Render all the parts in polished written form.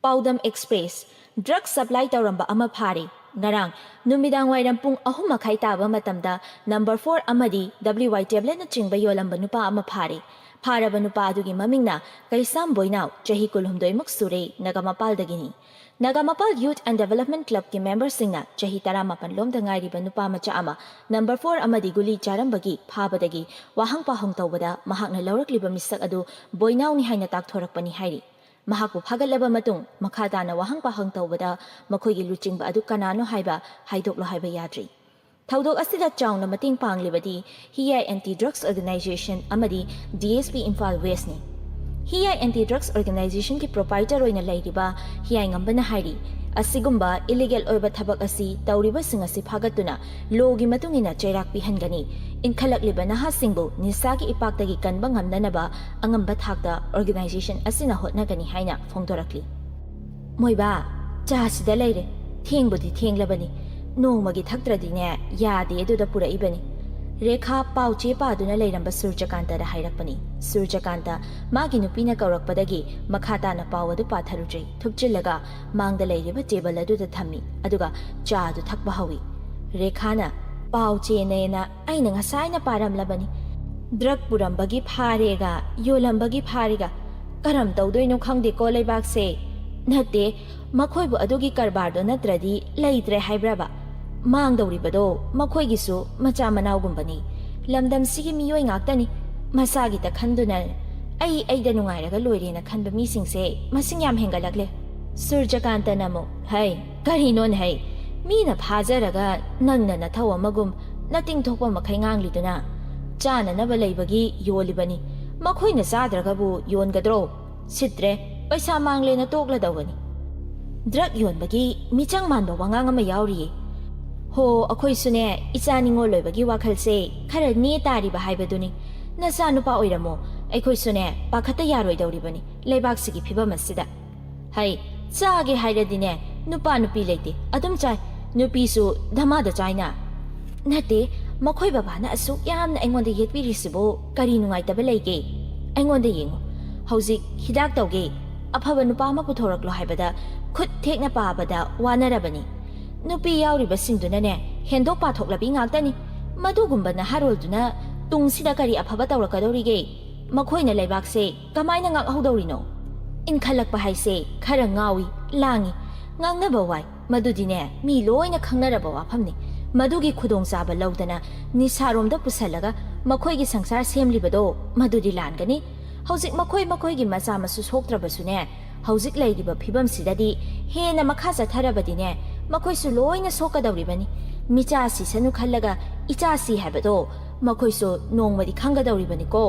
ꯄꯥꯎꯗꯝ express drug supply ꯇꯧꯔꯝꯕ ꯑꯃ ꯐꯥꯔꯦ ꯉꯔꯥꯡ ꯅꯨꯃꯤꯗꯥꯡꯋꯥꯏꯔꯝ ꯄꯨꯡ 3:30 ꯇꯥꯕ ꯃꯇꯝꯗ ꯅꯝꯕꯔ 4 ꯑꯃꯗꯤ WY ꯇꯦꯕ꯭ꯂꯦꯠꯅꯆꯤꯡꯕ ꯌꯣꯜꯂꯝꯕ ꯅꯨꯄꯥ ꯑꯃ ꯐꯥꯔꯦ ꯐꯥꯔꯕ ꯅꯨꯄꯥ ꯑꯗꯨꯒꯤ ꯃꯃꯤꯡꯅ ꯀꯩꯁꯥꯝ ꯕꯣꯏꯅꯥꯎ ꯆꯍꯤ 19 ꯁꯨꯔꯦ ꯅꯒꯥꯃꯄꯥꯜꯗꯒꯤꯅꯤ ꯅꯒꯥꯃꯄꯥꯜ ꯌꯨꯊ ꯑꯦꯟड ꯗꯦꯚꯦꯂꯞꯃꯦꯟꯠ ꯀ꯭ꯂꯕꯀꯤ ꯃꯦꯝꯕꯔꯁꯤꯡꯅ ꯆꯍꯤ 19 ꯂꯣꯝꯗ ꯉꯥꯏꯔꯤꯕ ꯅꯨꯄꯥ ꯃꯆꯥ ꯑꯃ ꯅꯝꯕꯔ 4 ꯑꯃꯗꯤ ꯒꯨꯂꯤ ꯆꯥꯔꯝꯕꯒꯤ ꯐꯥꯕꯗꯒꯤ ꯋꯥꯍꯪ ꯄꯥꯎꯍꯪ ꯇꯧꯕꯗ ꯃꯍꯥꯛꯅ ꯂꯧꯔꯛꯂꯤꯕ ꯃꯤꯁꯛ ꯑꯗꯨ ꯕꯣꯏꯅꯥꯎꯅꯤ ꯍꯥꯏꯅ ꯇꯥꯛꯊꯣꯔꯛꯄꯅꯤ ꯍꯥꯏꯔꯤ ꯃꯍꯥꯛꯄꯨ ꯐꯥꯒꯠꯂꯕ ꯃꯇꯨꯡ ꯃꯈꯥ ꯇꯥꯅ ꯋꯥꯍꯪ ꯄꯥꯎꯍꯪ ꯇꯧꯕꯗ ꯃꯈꯣꯏꯒꯤ ꯂꯨꯆꯤꯡꯕ ꯑꯗꯨ ꯀꯅꯥꯅꯣ ꯍꯥꯏꯕ ꯍꯥꯏꯗꯣꯛꯂꯣ ꯍꯥꯏꯕ ꯌꯥꯗ꯭ꯔꯤ ꯊꯧꯗꯣꯛ ꯑꯁꯤꯗ ꯆꯥꯎꯅ ꯃꯇꯦꯡ ꯄꯥꯡꯂꯤꯕꯗꯤ ꯍꯤꯌꯥꯏ ꯑꯦꯟꯇꯤ ꯗ꯭ꯔꯒꯁ ꯑꯣꯔꯒꯅꯥꯏꯖꯦꯁꯟ ꯑꯃꯗꯤ DSP Imphal ꯋꯦꯁꯅꯤ ꯍꯤꯌꯥꯏ anti drugs ꯑꯣꯔꯒꯅꯥꯏꯖꯦꯁꯟꯒꯤ proprietor ꯑꯣꯏꯅ ꯂꯩꯔꯤꯕ ꯍꯤꯌꯥꯏ ꯉꯝꯕꯅ ꯍꯥꯏꯔꯤ ꯑꯁꯤꯒꯨꯝꯕ ꯏꯂꯤꯒꯦꯜ ꯑꯣꯏꯕ ꯊꯕꯛ ꯑꯁꯤ ꯇꯧꯔꯤꯕꯁꯤꯡ ꯑꯁꯤ ꯐꯥꯒꯠꯇꯨꯅ ꯂꯣꯒꯤ ꯃꯇꯨꯡ ꯏꯟꯅ ꯆꯩꯔꯥꯛ ꯄꯤꯍꯟꯒꯅꯤ ꯏꯟꯈꯠꯂꯛꯂꯤꯕ ꯅꯍꯥꯁꯤꯡꯕꯨ ꯅꯤꯁꯥꯒꯤ ꯏꯄꯥꯛꯇꯒꯤ ꯀꯟꯕ ꯉꯝꯅꯅꯕ ꯑꯉꯝꯕ ꯊꯥꯛꯇ ꯑꯣꯔꯒꯅꯥꯏꯖꯦꯁꯟ ꯑꯁꯤꯅ ꯍꯣꯠꯅꯒꯅꯤ ꯍꯥꯏꯅ ꯐꯣꯡꯗꯣꯔꯛꯂꯤ ꯃꯣꯏꯕꯥ ꯆꯥꯁꯤꯗ ꯂꯩꯔꯦ ꯊꯦꯡꯕꯨꯗꯤ ꯊꯦꯡꯂꯕꯅꯤ ꯅꯣꯡꯃꯒꯤ ꯊꯛꯇ꯭ꯔꯗꯤꯅꯦ ꯌꯥꯗꯦ ꯑꯗꯨꯗ ꯄꯨꯔꯛꯏꯕꯅꯤ ꯔꯦꯈꯥ ꯄꯥꯎ ꯆꯦ ꯄꯥꯗꯨꯅ ꯂꯩꯔꯝꯕ ꯁꯨꯔꯖꯀꯥꯟꯇꯗ ꯍꯥꯏꯔꯛꯄꯅꯤ ꯁꯨꯔꯖꯀꯥꯟꯇ ꯃꯥꯒꯤ ꯅꯨꯄꯤꯅ ꯀꯧꯔꯛꯄꯗꯒꯤ ꯃꯈꯥ ꯇꯥꯅ ꯄꯥꯎ ꯑꯗꯨ ꯄꯥꯊꯔꯨꯗ꯭ꯔꯤ ꯊꯨꯞꯆꯤꯜꯂꯒ ꯃꯥꯡꯗ ꯂꯩꯔꯤꯕ ꯇꯦꯕꯜ ꯑꯗꯨꯗ ꯊꯝꯃꯤ ꯑꯗꯨꯒ ꯆꯥ ꯑꯗꯨ ꯊꯛꯄ ꯍꯧꯏ ꯔꯦꯈꯥꯅ ꯄꯥꯎ ꯆꯦꯅꯦꯅ ꯑꯩꯅ ꯉꯁꯥꯏꯅ ꯄꯥꯔꯝꯂꯕꯅꯤ ꯗ꯭ꯔꯒ ꯄꯨꯔꯝꯕꯒꯤ ꯐꯥꯔꯦꯒ ꯌꯣꯜꯂꯝꯕꯒꯤ ꯐꯥꯔꯦꯒ ꯀꯔꯝ ꯇꯧꯗꯣꯏꯅꯣ ꯈꯪꯗꯦꯀꯣ ꯂꯩꯕꯥꯛꯁꯦ ꯅꯠꯇꯦ ꯃꯈꯣꯏꯕꯨ ꯑꯗꯨꯒꯤ ꯀꯔꯕꯥꯔꯗꯣ ꯅꯠꯇ꯭ꯔꯗꯤ ꯂꯩꯇ꯭ꯔꯦ ꯍꯥꯏꯕ꯭ꯔꯕ ꯃꯥꯡꯗꯧꯔꯤꯕꯗꯣ ꯃꯈꯣꯏꯒꯤꯁꯨ ꯃꯆꯥ ꯃꯅꯥꯎꯒꯨꯝꯕꯅꯤ ꯂꯝꯗꯝꯁꯤꯒꯤ ꯃꯤꯑꯣꯏ ꯉꯥꯛꯇꯅꯤ ꯃꯁꯥꯒꯤꯇ ꯈꯟꯗꯨꯅ ꯑꯩꯗ ꯅꯨꯡꯉꯥꯏꯔꯒ ꯂꯣꯏꯔꯦꯅ ꯈꯟꯕ ꯃꯤꯁꯤꯡꯁꯦ ꯃꯁꯤꯡ ꯌꯥꯝ ꯍꯦꯟꯒꯠꯂꯛꯂꯦ ꯁꯨꯔꯖꯀꯥꯟꯇꯅ ꯑꯃꯨꯛ ꯍꯩ ꯀꯔꯤꯅꯣꯅꯦ ꯍꯩ ꯃꯤꯅ ꯐꯥꯖꯔꯒ ꯅꯪꯅ ꯅꯊꯧ ꯑꯃꯒꯨꯝ ꯅꯇꯤꯡ ꯊꯣꯛꯄ ꯃꯈꯩ ꯉꯥꯡꯂꯤꯗꯨꯅ ꯆꯥꯅꯅꯕ ꯂꯩꯕꯒꯤ ꯌꯣꯜꯂꯤꯕꯅꯤ ꯃꯈꯣꯏꯅ ꯆꯥꯗ꯭ꯔꯒꯕꯨ ꯌꯣꯟꯒꯗ꯭ꯔꯣ ꯁꯤꯠꯇ꯭ꯔꯦ ꯄꯩꯁꯥ ꯃꯥꯡꯂꯦꯅ ꯇꯣꯛꯂꯗꯧꯕꯅꯤ ꯗ꯭ꯔꯒ ꯌꯣꯟꯕꯒꯤ ꯃꯤꯆꯪ ꯃꯥꯟꯕ ꯋꯥꯉꯥꯡ ꯑꯃ ꯌꯥꯎꯔꯤꯌꯦ ꯍꯣ ꯑꯩꯈꯣꯏꯁꯨꯅꯦ ꯏꯆꯥ ꯅꯤꯡꯉꯣꯜ ꯂꯣꯏꯕꯒꯤ ꯋꯥꯈꯜꯁꯦ ꯈꯔ ꯅꯦ ꯇꯥꯔꯤꯕ ꯍꯥꯏꯕꯗꯨꯅꯤ ꯅꯆꯥ ꯅꯨꯄꯥ ꯑꯣꯏꯔꯝꯃꯣ ꯑꯩꯈꯣꯏꯁꯨꯅꯦ ꯄꯥꯈꯠꯇ ꯌꯥꯔꯣꯏꯗꯧꯔꯤꯕꯅꯤ ꯂꯩꯕꯥꯛꯁꯤꯒꯤ ꯐꯤꯕꯝ ꯑꯁꯤꯗ ꯍꯩ ꯆꯥꯒꯦ ꯍꯥꯏꯔꯗꯤꯅꯦ ꯅꯨꯄꯥ ꯅꯨꯄꯤ ꯂꯩꯇꯦ ꯑꯗꯨꯝ ꯆꯥꯏ ꯅꯨꯄꯤꯁꯨ ꯙꯃꯥꯗ ꯆꯥꯏꯅ ꯅꯠꯇꯦ ꯃꯈꯣꯏ ꯕꯕꯥꯅ ꯑꯁꯨꯛ ꯌꯥꯝꯅ ꯑꯩꯉꯣꯟꯗ ꯌꯦꯠꯄꯤꯔꯤꯁꯤꯕꯨ ꯀꯔꯤ ꯅꯨꯡꯉꯥꯏꯇꯕ ꯂꯩꯒꯦ ꯑꯩꯉꯣꯟꯗ ꯌꯦꯡꯉꯨ ꯍꯧꯖꯤꯛ ꯍꯤꯗꯥꯛ ꯇꯧꯒꯦ ꯑꯐꯕ ꯅꯨꯄꯥ ꯑꯃ ꯄꯨꯊꯣꯔꯛꯂꯣ ꯍꯥꯏꯕꯗ ꯈꯨꯠ ꯊꯦꯛꯅ ꯄꯥꯕꯗ ꯋꯥꯅꯔꯕꯅꯤ ꯅꯨꯄꯤ ꯌꯥꯎꯔꯤꯕꯁꯤꯡꯗꯨꯅꯅꯦ ꯍꯦꯟꯗꯣꯛ ꯄꯥꯊꯣꯛꯂꯕꯤ ꯉꯥꯛꯇꯅꯤ ꯃꯗꯨꯒꯨꯝꯕ ꯅꯍꯥꯔꯣꯜꯗꯨꯅ ꯇꯨꯡꯁꯤꯗ ꯀꯔꯤ ꯑꯐꯕ ꯇꯧꯔꯛꯀꯗꯧꯔꯤꯒꯦ ꯃꯈꯣꯏꯅ ꯂꯩꯕꯥꯛꯁꯦ ꯀꯃꯥꯏꯅ ꯉꯥꯛꯍꯧꯗꯧꯔꯤꯅꯣ ꯏꯟꯈꯠꯂꯛꯄ ꯍꯥꯏꯁꯦ ꯈꯔ ꯉꯥꯎꯏ ꯂꯥꯡꯏ ꯉꯥꯡꯅꯕ ꯋꯥꯏ ꯃꯗꯨꯗꯤꯅꯦ ꯃꯤ ꯂꯣꯏꯅ ꯈꯪꯅꯔꯕ ꯋꯥꯐꯝꯅꯤ ꯃꯗꯨꯒꯤ ꯈꯨꯗꯣꯡꯆꯥꯕ ꯂꯧꯗꯅ ꯅꯤꯁꯥꯔꯣꯝꯗ ꯄꯨꯁꯜꯂꯒ ꯃꯈꯣꯏꯒꯤ ꯁꯪꯁꯥꯔ ꯁꯦꯝꯂꯤꯕꯗꯣ ꯃꯗꯨꯗꯤ ꯂꯥꯟꯒꯅꯤ ꯍꯧꯖꯤꯛ ꯃꯈꯣꯏꯒꯤ ꯃꯆꯥ ꯃꯁꯨ ꯁꯣꯛꯇ꯭ꯔꯕꯁꯨꯅꯦ ꯍꯧꯖꯤꯛ ꯂꯩꯔꯤꯕ ꯐꯤꯕꯝꯁꯤꯗꯗꯤ ꯍꯦꯟꯅ ꯃꯈꯥ ꯆꯠꯊꯔꯕꯗꯤꯅꯦ ꯃꯈꯣꯏꯁꯨ ꯂꯣꯏꯅ ꯁꯣꯛꯀꯗꯧꯔꯤꯕꯅꯤ ꯃꯤꯆꯥ ꯁꯤꯁꯅꯨ ꯈꯜꯂꯒ ꯏꯆꯥꯁꯤ ꯍꯥꯏꯕꯗꯣ ꯃꯈꯣꯏꯁꯨ ꯅꯣꯡꯃꯗꯤ ꯈꯪꯒꯗꯧꯔꯤꯕꯅꯤꯀꯣ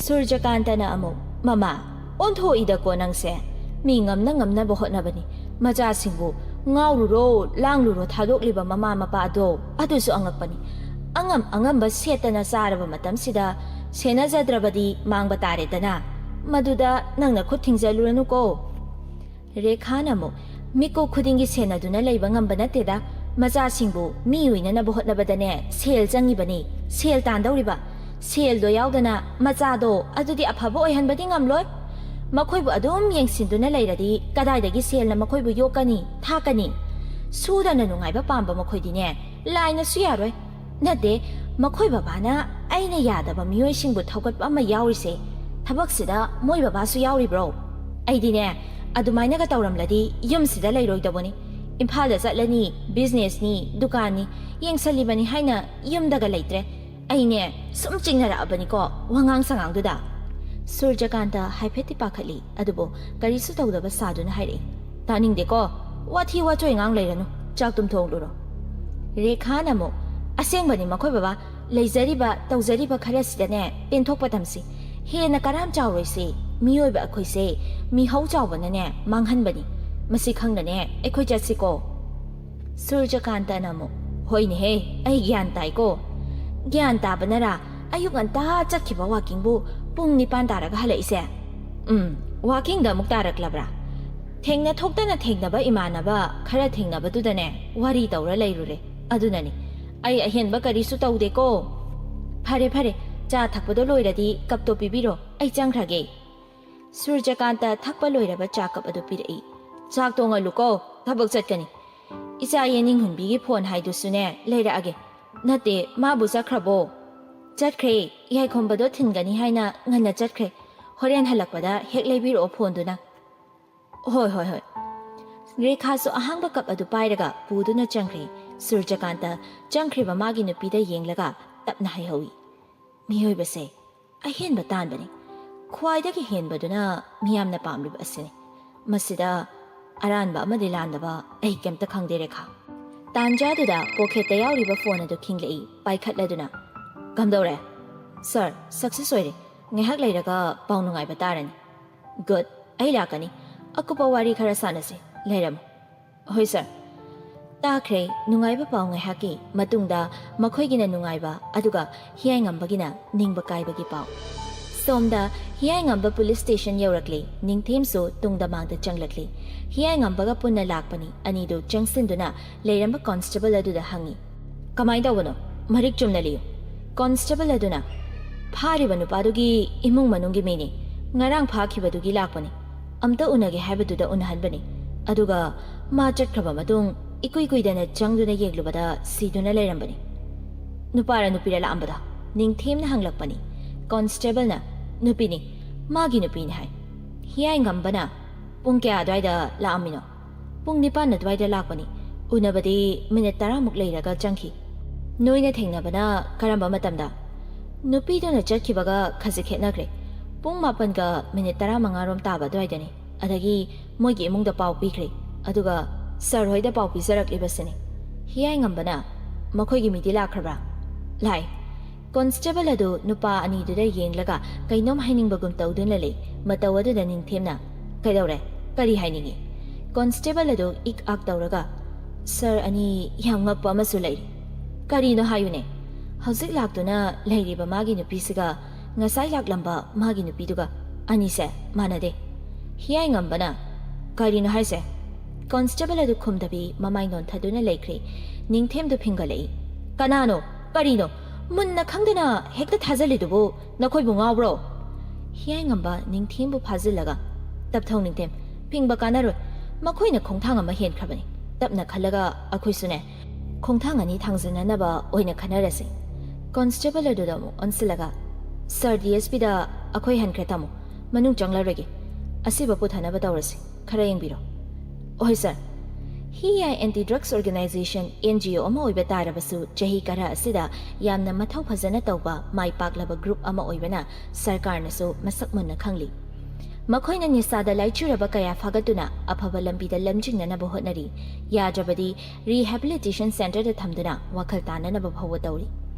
ꯁꯨꯔꯖꯀꯥꯟꯇꯅ ꯑꯃꯨꯛ ꯃꯃꯥ ꯑꯣꯟꯊꯣꯛꯏꯗꯀꯣ ꯅꯪꯁꯦ ꯃꯤ ꯉꯝꯅꯕ ꯍꯣꯠꯅꯕꯅꯤ ꯃꯆꯥꯁꯤꯡꯕꯨ ꯉꯥꯎꯔꯨꯔꯣ ꯂꯥꯡꯂꯨꯔꯣ ꯊꯥꯗꯣꯛꯂꯤꯕ ꯃꯃꯥ ꯃꯄꯥꯗꯣ ꯑꯗꯨꯁꯨ ꯑꯉꯛꯄꯅꯤ ꯑꯉꯝꯕ ꯁꯦꯠꯇꯅ ꯆꯥꯔꯕ ꯃꯇꯝꯁꯤꯗ ꯁꯦꯟꯅꯖꯗ꯭ꯔꯕꯗꯤ ꯃꯥꯡꯕ ꯇꯥꯔꯦꯗꯅ ꯃꯗꯨꯗ ꯅꯪꯅ ꯈꯨꯠ ꯊꯤꯡꯖꯜꯂꯨꯔꯅꯨꯀꯣ ꯔꯦꯈꯥꯅ ꯑꯃꯨꯛ ꯃꯤꯀꯨꯞ ꯈꯨꯗꯤꯡꯒꯤ ꯁꯦꯟꯅꯗꯨꯅ ꯂꯩꯕ ꯉꯝꯕ ꯅꯠꯇꯦꯗ ꯃꯆꯥꯁꯤꯡꯕꯨ ꯃꯤ ꯑꯣꯏꯅꯅꯕ ꯍꯣꯠꯅꯕꯗꯅꯦ ꯁꯦꯜ ꯆꯪꯉꯤꯕꯅꯤ ꯁꯦꯜ ꯇꯥꯟꯗꯧꯔꯤꯕ ꯁꯦꯜꯗꯣ ꯌꯥꯎꯗꯅ ꯃꯆꯥꯗꯣ ꯑꯗꯨꯗꯤ ꯑꯐꯕ ꯑꯣꯏꯍꯟꯕꯗꯤ ꯉꯝꯂꯣꯏ ꯃꯈꯣꯏꯕꯨ ꯑꯗꯨꯝ ꯌꯦꯡꯁꯤꯟꯗꯨꯅ ꯂꯩꯔꯗꯤ ꯀꯗꯥꯏꯗꯒꯤ ꯁꯦꯜꯅ ꯃꯈꯣꯏꯕꯨ ꯌꯣꯛꯀꯅꯤ ꯊꯥꯛꯀꯅꯤ ꯁꯨꯗꯅ ꯅꯨꯡꯉꯥꯏꯕ ꯄꯥꯝꯕ ꯃꯈꯣꯏꯗꯤꯅꯦ ꯂꯥꯏꯅꯁꯨ ꯌꯥꯔꯣꯏ ꯅꯠꯇꯦ ꯃꯈꯣꯏ ꯕꯕꯥꯅ ꯑꯩꯅ ꯌꯥꯗꯕ ꯃꯤꯑꯣꯏꯁꯤꯡꯕꯨ ꯊꯧꯒꯠꯄ ꯑꯃ ꯌꯥꯎꯔꯤꯁꯦ ꯊꯕꯛꯁꯤꯗ ꯃꯣꯏ ꯕꯕꯥꯁꯨ ꯌꯥꯎꯔꯤꯕ꯭ꯔꯣ ꯑꯩꯗꯤꯅꯦ ꯑꯗꯨꯃꯥꯏꯅꯒ ꯇꯧꯔꯝꯂꯗꯤ ꯌꯨꯝꯁꯤꯗ ꯂꯩꯔꯣꯏꯗꯧꯕꯅꯤ ꯏꯝꯐꯥꯜꯗ ꯆꯠꯂꯅꯤ ꯕꯤꯖꯤꯅꯦꯁꯅꯤ ꯗꯨꯀꯥꯟꯅꯤ ꯌꯦꯡꯁꯜꯂꯤꯕꯅꯤ ꯍꯥꯏꯅ ꯌꯨꯝꯗꯒ ꯂꯩꯇ꯭ꯔꯦ ꯑꯩꯅꯦ ꯁꯨꯝ ꯆꯤꯡꯅꯔꯛꯑꯕꯅꯤꯀꯣ ꯋꯥꯉꯥꯡ ꯁꯉꯥꯡꯗꯨꯗ ꯁꯨꯔꯖꯀꯥꯟꯇ ꯍꯥꯏꯐꯦꯠꯇꯤ ꯄꯥꯈꯠꯂꯤ ꯑꯗꯨꯕꯨ ꯀꯔꯤꯁꯨ ꯇꯧꯗꯕ ꯁꯥꯗꯨꯅ ꯍꯥꯏꯔꯛꯏ ꯇꯥꯅꯤꯡꯗꯦꯀꯣ ꯋꯥꯊꯤ ꯋꯥꯆꯣꯏ ꯉꯥꯡ ꯂꯩꯔꯅꯨ ꯆꯥꯛ ꯇꯨꯝꯊꯣꯛꯂꯨꯔꯣ ꯔꯦꯈꯥꯅ ꯑꯃꯨꯛ ꯑꯁꯦꯡꯕꯅꯤ ꯃꯈꯣꯏ ꯕꯕꯥ ꯂꯩꯖꯔꯤꯕ ꯇꯧꯖꯔꯤꯕ ꯈꯔꯁꯤꯗꯅꯦ ꯄꯦꯟꯊꯣꯛꯄ ꯇꯝꯁꯤ ꯍꯦꯟꯅ ꯀꯔꯥꯝ ꯆꯥꯎꯔꯣꯏꯁꯤ ꯃꯤꯑꯣꯏꯕ ꯑꯩꯈꯣꯏꯁꯦ ꯃꯤꯍꯧ ꯆꯥꯎꯕꯅꯅꯦ ꯃꯥꯡꯍꯟꯕꯅꯤ ꯃꯁꯤ ꯈꯪꯅꯅꯦ ꯑꯩꯈꯣꯏ ꯆꯠꯁꯤꯀꯣ ꯁꯨꯔꯖꯀꯥꯟꯇꯅ ꯑꯃꯨꯛ ꯍꯣꯏꯅꯦꯍꯦ ꯑꯩ ꯒ꯭ꯌꯥꯟ ꯇꯥꯏꯀꯣ ꯒ꯭ꯌꯥꯟ ꯇꯥꯕꯅꯔꯥ ꯑꯌꯨꯛ ꯉꯟꯇꯥ ꯆꯠꯈꯤꯕ ꯋꯥꯀꯤꯡꯕꯨ ꯄꯨꯡ 9 ꯇꯥꯔꯒ ꯍꯜꯂꯛꯏꯁꯦ ꯋꯥꯀꯤꯡꯗ ꯑꯃꯨꯛ ꯇꯥꯔꯛꯂꯕ꯭ꯔꯥ ꯊꯦꯡꯅ ꯊꯣꯛꯇꯅ ꯊꯦꯡꯅꯕ ꯏꯃꯥꯟꯅꯕ ꯈꯔ ꯊꯦꯡꯅꯕꯗꯨꯗꯅꯦ ꯋꯥꯔꯤ ꯇꯧꯔ ꯂꯩꯔꯨꯔꯦ ꯑꯗꯨꯅꯅꯤ ꯑꯩ ꯑꯍꯦꯟꯕ ꯀꯔꯤꯁꯨ ꯇꯧꯗꯦꯀꯣ ꯐꯔꯦ ꯆꯥ ꯊꯛꯄꯗꯣ ꯂꯣꯏꯔꯗꯤ ꯀꯞꯇꯣ ꯄꯤꯕꯤꯔꯣ ꯑꯩ ꯆꯪꯈ꯭ꯔꯒꯦ ꯁꯨꯔꯖꯀꯥꯟꯇ ꯊꯛꯄ ꯂꯣꯏꯔꯕ ꯆꯥ ꯀꯞ ꯑꯗꯨ ꯄꯤꯔꯛꯏ ꯆꯥꯛ ꯇꯣꯡꯉꯜꯂꯨꯀꯣ ꯊꯕꯛ ꯆꯠꯀꯅꯤ ꯏꯆꯥ ꯌꯦꯅꯤꯡ ꯍꯨꯟꯕꯤꯒꯤ ꯐꯣꯟ ꯍꯥꯏꯗꯨꯁꯨꯅꯦ ꯂꯩꯔꯛꯑꯒꯦ ꯅꯠꯇꯦ ꯃꯥꯕꯨ ꯆꯠꯈ꯭ꯔꯕꯣ ꯆꯠꯈ꯭ꯔꯦ ꯌꯥꯏꯈꯣꯝꯕꯗꯣ ꯊꯤꯟꯒꯅꯤ ꯍꯥꯏꯅ ꯉꯟꯅ ꯆꯠꯈ꯭ꯔꯦ ꯍꯣꯔꯦꯟ ꯍꯜꯂꯛꯄꯗ ꯍꯦꯛ ꯂꯩꯕꯤꯔꯛꯑꯣ ꯐꯣꯟꯗꯨꯅ ꯍꯣꯏ ꯍꯣꯏ ꯍꯣꯏ ꯔꯦꯈꯥꯁꯨ ꯑꯍꯥꯡꯕ ꯀꯞ ꯑꯗꯨ ꯄꯥꯏꯔꯒ ꯄꯨꯗꯨꯅ ꯆꯪꯈ꯭ꯔꯦ ꯁꯨꯔꯖꯀꯥꯟꯇ ꯆꯪꯈ꯭ꯔꯤꯕ ꯃꯥꯒꯤ ꯅꯨꯄꯤꯗ ꯌꯦꯡꯂꯒ ꯇꯞꯅ ꯍꯥꯏꯍꯧꯏ ꯃꯤꯑꯣꯏꯕꯁꯦ ꯑꯍꯦꯟꯕ ꯇꯥꯟꯕꯅꯤ ꯈ꯭ꯋꯥꯏꯗꯒꯤ ꯍꯦꯟꯕꯗꯨꯅ ꯃꯤꯌꯥꯝꯅ ꯄꯥꯝꯂꯤꯕ ꯑꯁꯤꯅꯤ ꯃꯁꯤꯗ ꯑꯔꯥꯟꯕ ꯑꯃꯗꯤ ꯂꯥꯟꯗꯕ ꯑꯩ ꯀꯩꯝꯇ ꯈꯪꯗꯦ ꯔꯦꯈꯥ ꯇꯥꯟꯖꯥꯗꯨꯗ ꯄꯣꯀꯦꯠꯇ ꯌꯥꯎꯔꯤꯕ ꯐꯣꯟ ꯑꯗꯨ ꯈꯤꯡꯂꯛꯏ ꯄꯥꯏꯈꯠꯂꯗꯨꯅ ꯀꯝꯗꯧꯔꯦ ꯁꯥꯔ ꯁꯛꯁꯦꯁ ꯑꯣꯏꯔꯦ ꯉꯥꯏꯍꯥꯛ ꯂꯩꯔꯒ ꯄꯥꯎ ꯅꯨꯡꯉꯥꯏꯕ ꯇꯥꯔꯅꯤ ꯒꯨꯗ ꯑꯩ ꯂꯥꯛꯀꯅꯤ ꯑꯀꯨꯞꯄ ꯋꯥꯔꯤ ꯈꯔ ꯁꯥꯟꯅꯁꯤ ꯂꯩꯔꯝꯃꯨ ꯍꯣꯏ ꯁꯥꯔ ꯇꯥꯈ꯭ꯔꯦ ꯅꯨꯡꯉꯥꯏꯕ ꯄꯥꯎ ꯉꯥꯏꯍꯥꯛꯀꯤ ꯃꯇꯨꯡꯗ ꯃꯈꯣꯏꯒꯤꯅ ꯅꯨꯡꯉꯥꯏꯕ ꯑꯗꯨꯒ ꯍꯤꯌꯥꯏꯉꯝꯕꯒꯤꯅ ꯅꯤꯡꯕ ꯀꯥꯏꯕꯒꯤ ꯄꯥꯎ ꯁꯣꯝꯗ ꯍꯤꯌꯥꯏꯉꯝꯕ ꯄꯨꯂꯤꯁ ꯁ꯭ꯇꯦꯁꯟ ꯌꯧꯔꯛꯂꯤ ꯅꯤꯡꯊꯦꯝꯁꯨ ꯇꯨꯡꯗ ꯃꯥꯡꯗ ꯆꯪꯂꯛꯂꯤ ꯍꯤꯌꯥꯏꯉꯝꯕꯒ ꯄꯨꯟꯅ ꯂꯥꯛꯄꯅꯤ ꯑꯅꯤꯗꯨ ꯆꯪꯁꯤꯟꯗꯨꯅ ꯂꯩꯔꯝꯕ ꯀꯣꯟꯁꯇꯦꯕꯜ ꯑꯗꯨꯗ ꯍꯪꯉꯤ ꯀꯃꯥꯏ ꯇꯧꯕꯅꯣ ꯃꯔꯤꯛ ꯆꯨꯝꯅ ꯂꯤꯌꯨ ꯀꯣꯟꯁꯇꯦꯕꯜ ꯑꯗꯨꯅ ꯐꯥꯔꯤꯕ ꯅꯨꯄꯥꯗꯨꯒꯤ ꯏꯃꯨꯡ ꯃꯅꯨꯡꯒꯤ ꯃꯤꯅꯤ ꯉꯔꯥꯡ ꯐꯥꯈꯤꯕꯗꯨꯒꯤ ꯂꯥꯛꯄꯅꯤ ꯑꯝꯇ ꯎꯅꯒꯦ ꯍꯥꯏꯕꯗꯨꯗ ꯎꯅꯍꯟꯕꯅꯤ ꯑꯗꯨꯒ ꯃꯥ ꯆꯠꯈ꯭ꯔꯕ ꯃꯇꯨꯡ ꯏꯀꯨꯏ ꯀꯨꯏꯗꯅ ꯆꯪꯗꯨꯅ ꯌꯦꯡꯂꯨꯕꯗ ꯁꯤꯗꯨꯅ ꯂꯩꯔꯝꯕꯅꯤ ꯅꯨꯄꯥꯔ ꯅꯨꯄꯤꯔ ꯂꯥꯛꯑꯝꯕꯗ ꯅꯤꯡꯊꯦꯝꯅ ꯍꯪꯂꯛꯄꯅꯤ ꯀꯣꯟꯁꯇꯦꯕꯜꯅ ꯅꯨꯄꯤꯅꯤ ꯃꯥꯒꯤ ꯅꯨꯄꯤꯅꯤ ꯍꯥꯏ ꯍꯤꯌꯥꯏꯉꯝꯕꯅ ꯄꯨꯡ ꯀꯌꯥ ꯑꯗꯨꯋꯥꯏꯗ ꯂꯥꯛꯑꯝꯃꯤꯅꯣ ꯄꯨꯡ 9 ꯑꯗꯨꯋꯥꯏꯗ ꯂꯥꯛꯄꯅꯤ ꯎꯅꯕꯗꯤ ꯃꯤꯅꯤꯠ 10ꯃꯨꯛ ꯂꯩꯔꯒ ꯆꯪꯈꯤ ꯅꯣꯏꯅ ꯊꯦꯡꯅꯕꯅ ꯀꯔꯝꯕ ꯃꯇꯝꯗ ꯅꯨꯄꯤꯗꯨꯅ ꯆꯠꯈꯤꯕꯒ ꯈꯖꯤꯛ ꯈꯦꯠꯅꯈ꯭ꯔꯦ ꯄꯨꯡ 9ꯒ ꯃꯤꯅꯤꯠ 15ꯔꯣꯝ ꯇꯥꯕ ꯑꯗꯨꯋꯥꯏꯗꯅꯤ ꯑꯗꯒꯤ ꯃꯣꯏꯒꯤ ꯏꯃꯨꯡꯗ ꯄꯥꯎ ꯄꯤꯈ꯭ꯔꯦ ꯑꯗꯨꯒ ꯁꯔ ꯍꯣꯏꯗ ꯄꯥꯎ ꯄꯤꯖꯔꯛꯂꯤꯕꯁꯤꯅꯤ ꯍꯤꯌꯥꯏꯉꯝꯕꯅ ꯃꯈꯣꯏꯒꯤ ꯃꯤꯗꯤ ꯂꯥꯛꯈ꯭ꯔꯕ꯭ꯔꯥ ꯂꯥꯛꯏ ꯀꯣꯟꯁꯇꯦꯕꯜ ꯑꯗꯨ ꯅꯨꯄꯥ ꯑꯅꯤꯗꯨꯗ ꯌꯦꯡꯂꯒ ꯀꯩꯅꯣꯝ ꯍꯥꯏꯅꯤꯡꯕꯒꯨꯝ ꯇꯧꯗꯨꯅ ꯂꯩ ꯃꯇꯧ ꯑꯗꯨꯗ ꯅꯤꯡꯊꯦꯝꯅ ꯀꯩꯗꯧꯔꯦ ꯀꯔꯤ ꯍꯥꯏꯅꯤꯡꯉꯤ ꯀꯣꯟꯁꯇꯦꯕꯜ ꯑꯗꯨ ꯏꯛ ꯑꯥꯛ ꯇꯧꯔꯒ ꯁꯔ ꯑꯅꯤ ꯌꯥꯝ ꯉꯛꯄ ꯑꯃꯁꯨ ꯂꯩꯔꯤ ꯀꯔꯤꯅꯣ ꯍꯥꯏꯌꯨꯅꯦ ꯍꯧꯖꯤꯛ ꯂꯥꯛꯇꯨꯅ ꯂꯩꯔꯤꯕ ꯃꯥꯒꯤ ꯅꯨꯄꯤꯁꯤꯒ ꯉꯁꯥꯏ ꯂꯥꯛꯂꯝꯕ ꯃꯥꯒꯤ ꯅꯨꯄꯤꯗꯨꯒ ꯑꯅꯤꯁꯦ ꯃꯥꯟꯅꯗꯦ ꯍꯤꯌꯥꯏꯉꯝꯕꯅ ꯀꯔꯤꯅꯣ ꯍꯥꯏꯁꯦ ꯀꯣꯟꯁꯇꯦꯕꯜ ꯑꯗꯨ ꯈꯨꯝꯗꯕꯤ ꯃꯃꯥꯏ ꯅꯣꯟꯊꯗꯨꯅ ꯂꯩꯈ꯭ꯔꯦ ꯅꯤꯡꯊꯦꯝꯗꯨ ꯐꯤꯡꯒꯠꯂꯛꯏ ꯀꯅꯥꯅꯣ ꯀꯔꯤꯅꯣ ꯃꯨꯟꯅ ꯈꯪꯗꯅ ꯍꯦꯛꯇ ꯊꯥꯖꯜꯂꯤꯗꯨꯕꯨ ꯅꯈꯣꯏꯕꯨ ꯉꯥꯎꯕ꯭ꯔꯣ ꯍꯤꯌꯥꯏꯉꯝꯕ ꯅꯤꯡꯊꯦꯝꯕꯨ ꯐꯥꯖꯤꯜꯂꯒ ꯇꯞꯊꯧ ꯅꯤꯡꯊꯦꯝ ꯐꯤꯡꯕ ꯀꯥꯟꯅꯔꯣꯏ ꯃꯈꯣꯏꯅ ꯈꯣꯡꯊꯥꯡ ꯑꯃ ꯍꯦꯟꯈ꯭ꯔꯕꯅꯤ ꯇꯞꯅ ꯈꯜꯂꯒ ꯑꯩꯈꯣꯏꯁꯨꯅꯦ ꯈꯣꯡꯊꯥꯡ ꯑꯅꯤ ꯊꯥꯡꯖꯟꯅꯅꯕ ꯑꯣꯏꯅ ꯈꯟꯅꯔꯁꯤ ꯀꯣꯟꯁꯇꯦꯕꯜ ꯑꯗꯨꯗ ꯑꯃꯨꯛ ꯑꯣꯟꯁꯤꯜꯂꯒ ꯁꯔ DSPꯗ ꯑꯩꯈꯣꯏ ꯍꯟꯈ꯭ꯔꯦ ꯇꯥꯃꯣ ꯃꯅꯨꯡ ꯆꯪꯂꯔꯣꯏꯒꯦ ꯑꯁꯤꯕ ꯄꯨꯊꯅꯕ ꯇꯧꯔꯁꯤ ꯈꯔ ꯌꯦꯡꯕꯤꯔꯣ ꯍꯣꯏ ꯁꯔ ꯍꯤꯌꯥꯏ ꯑꯦꯟꯇꯤ ꯗ꯭ꯔꯒꯁ ꯑꯣꯔꯒꯅꯥꯏꯖꯦꯁꯟ NGO ꯑꯃ ꯑꯣꯏꯕ ꯇꯥꯔꯕꯁꯨ ꯆꯍꯤ ꯈꯔ ꯑꯁꯤꯗ ꯌꯥꯝꯅ ꯃꯊꯧ ꯐꯖꯅ ꯇꯧꯕ ꯃꯥꯏ ꯄꯥꯛꯂꯕ ꯒ꯭ꯔꯨꯞ ꯑꯃ ꯑꯣꯏꯕꯅ ꯁꯔꯀꯥꯔꯅꯁꯨ ꯃꯁꯛ ꯃꯨꯟꯅ ꯈꯪꯂꯤ ꯃꯈꯣꯏꯅ ꯅꯤꯁꯥꯗ ꯂꯥꯏꯆꯨꯔꯕ ꯀꯌꯥ ꯐꯥꯒꯠꯇꯨꯅ ꯑꯐꯕ ꯂꯝꯕꯤꯗ ꯂꯝꯖꯤꯡꯅꯅꯕ ꯍꯣꯠꯅꯔꯤ ꯌꯥꯗ꯭ꯔꯕꯗꯤ ꯔꯤꯍꯦꯕꯤꯂꯤꯇꯦꯁꯟ ꯁꯦꯟꯇꯔꯗ ꯊꯝꯗꯨꯅ ꯋꯥꯈꯜ ꯇꯥꯅꯅꯕ ꯐꯥꯎꯕ ꯇꯧꯔꯤ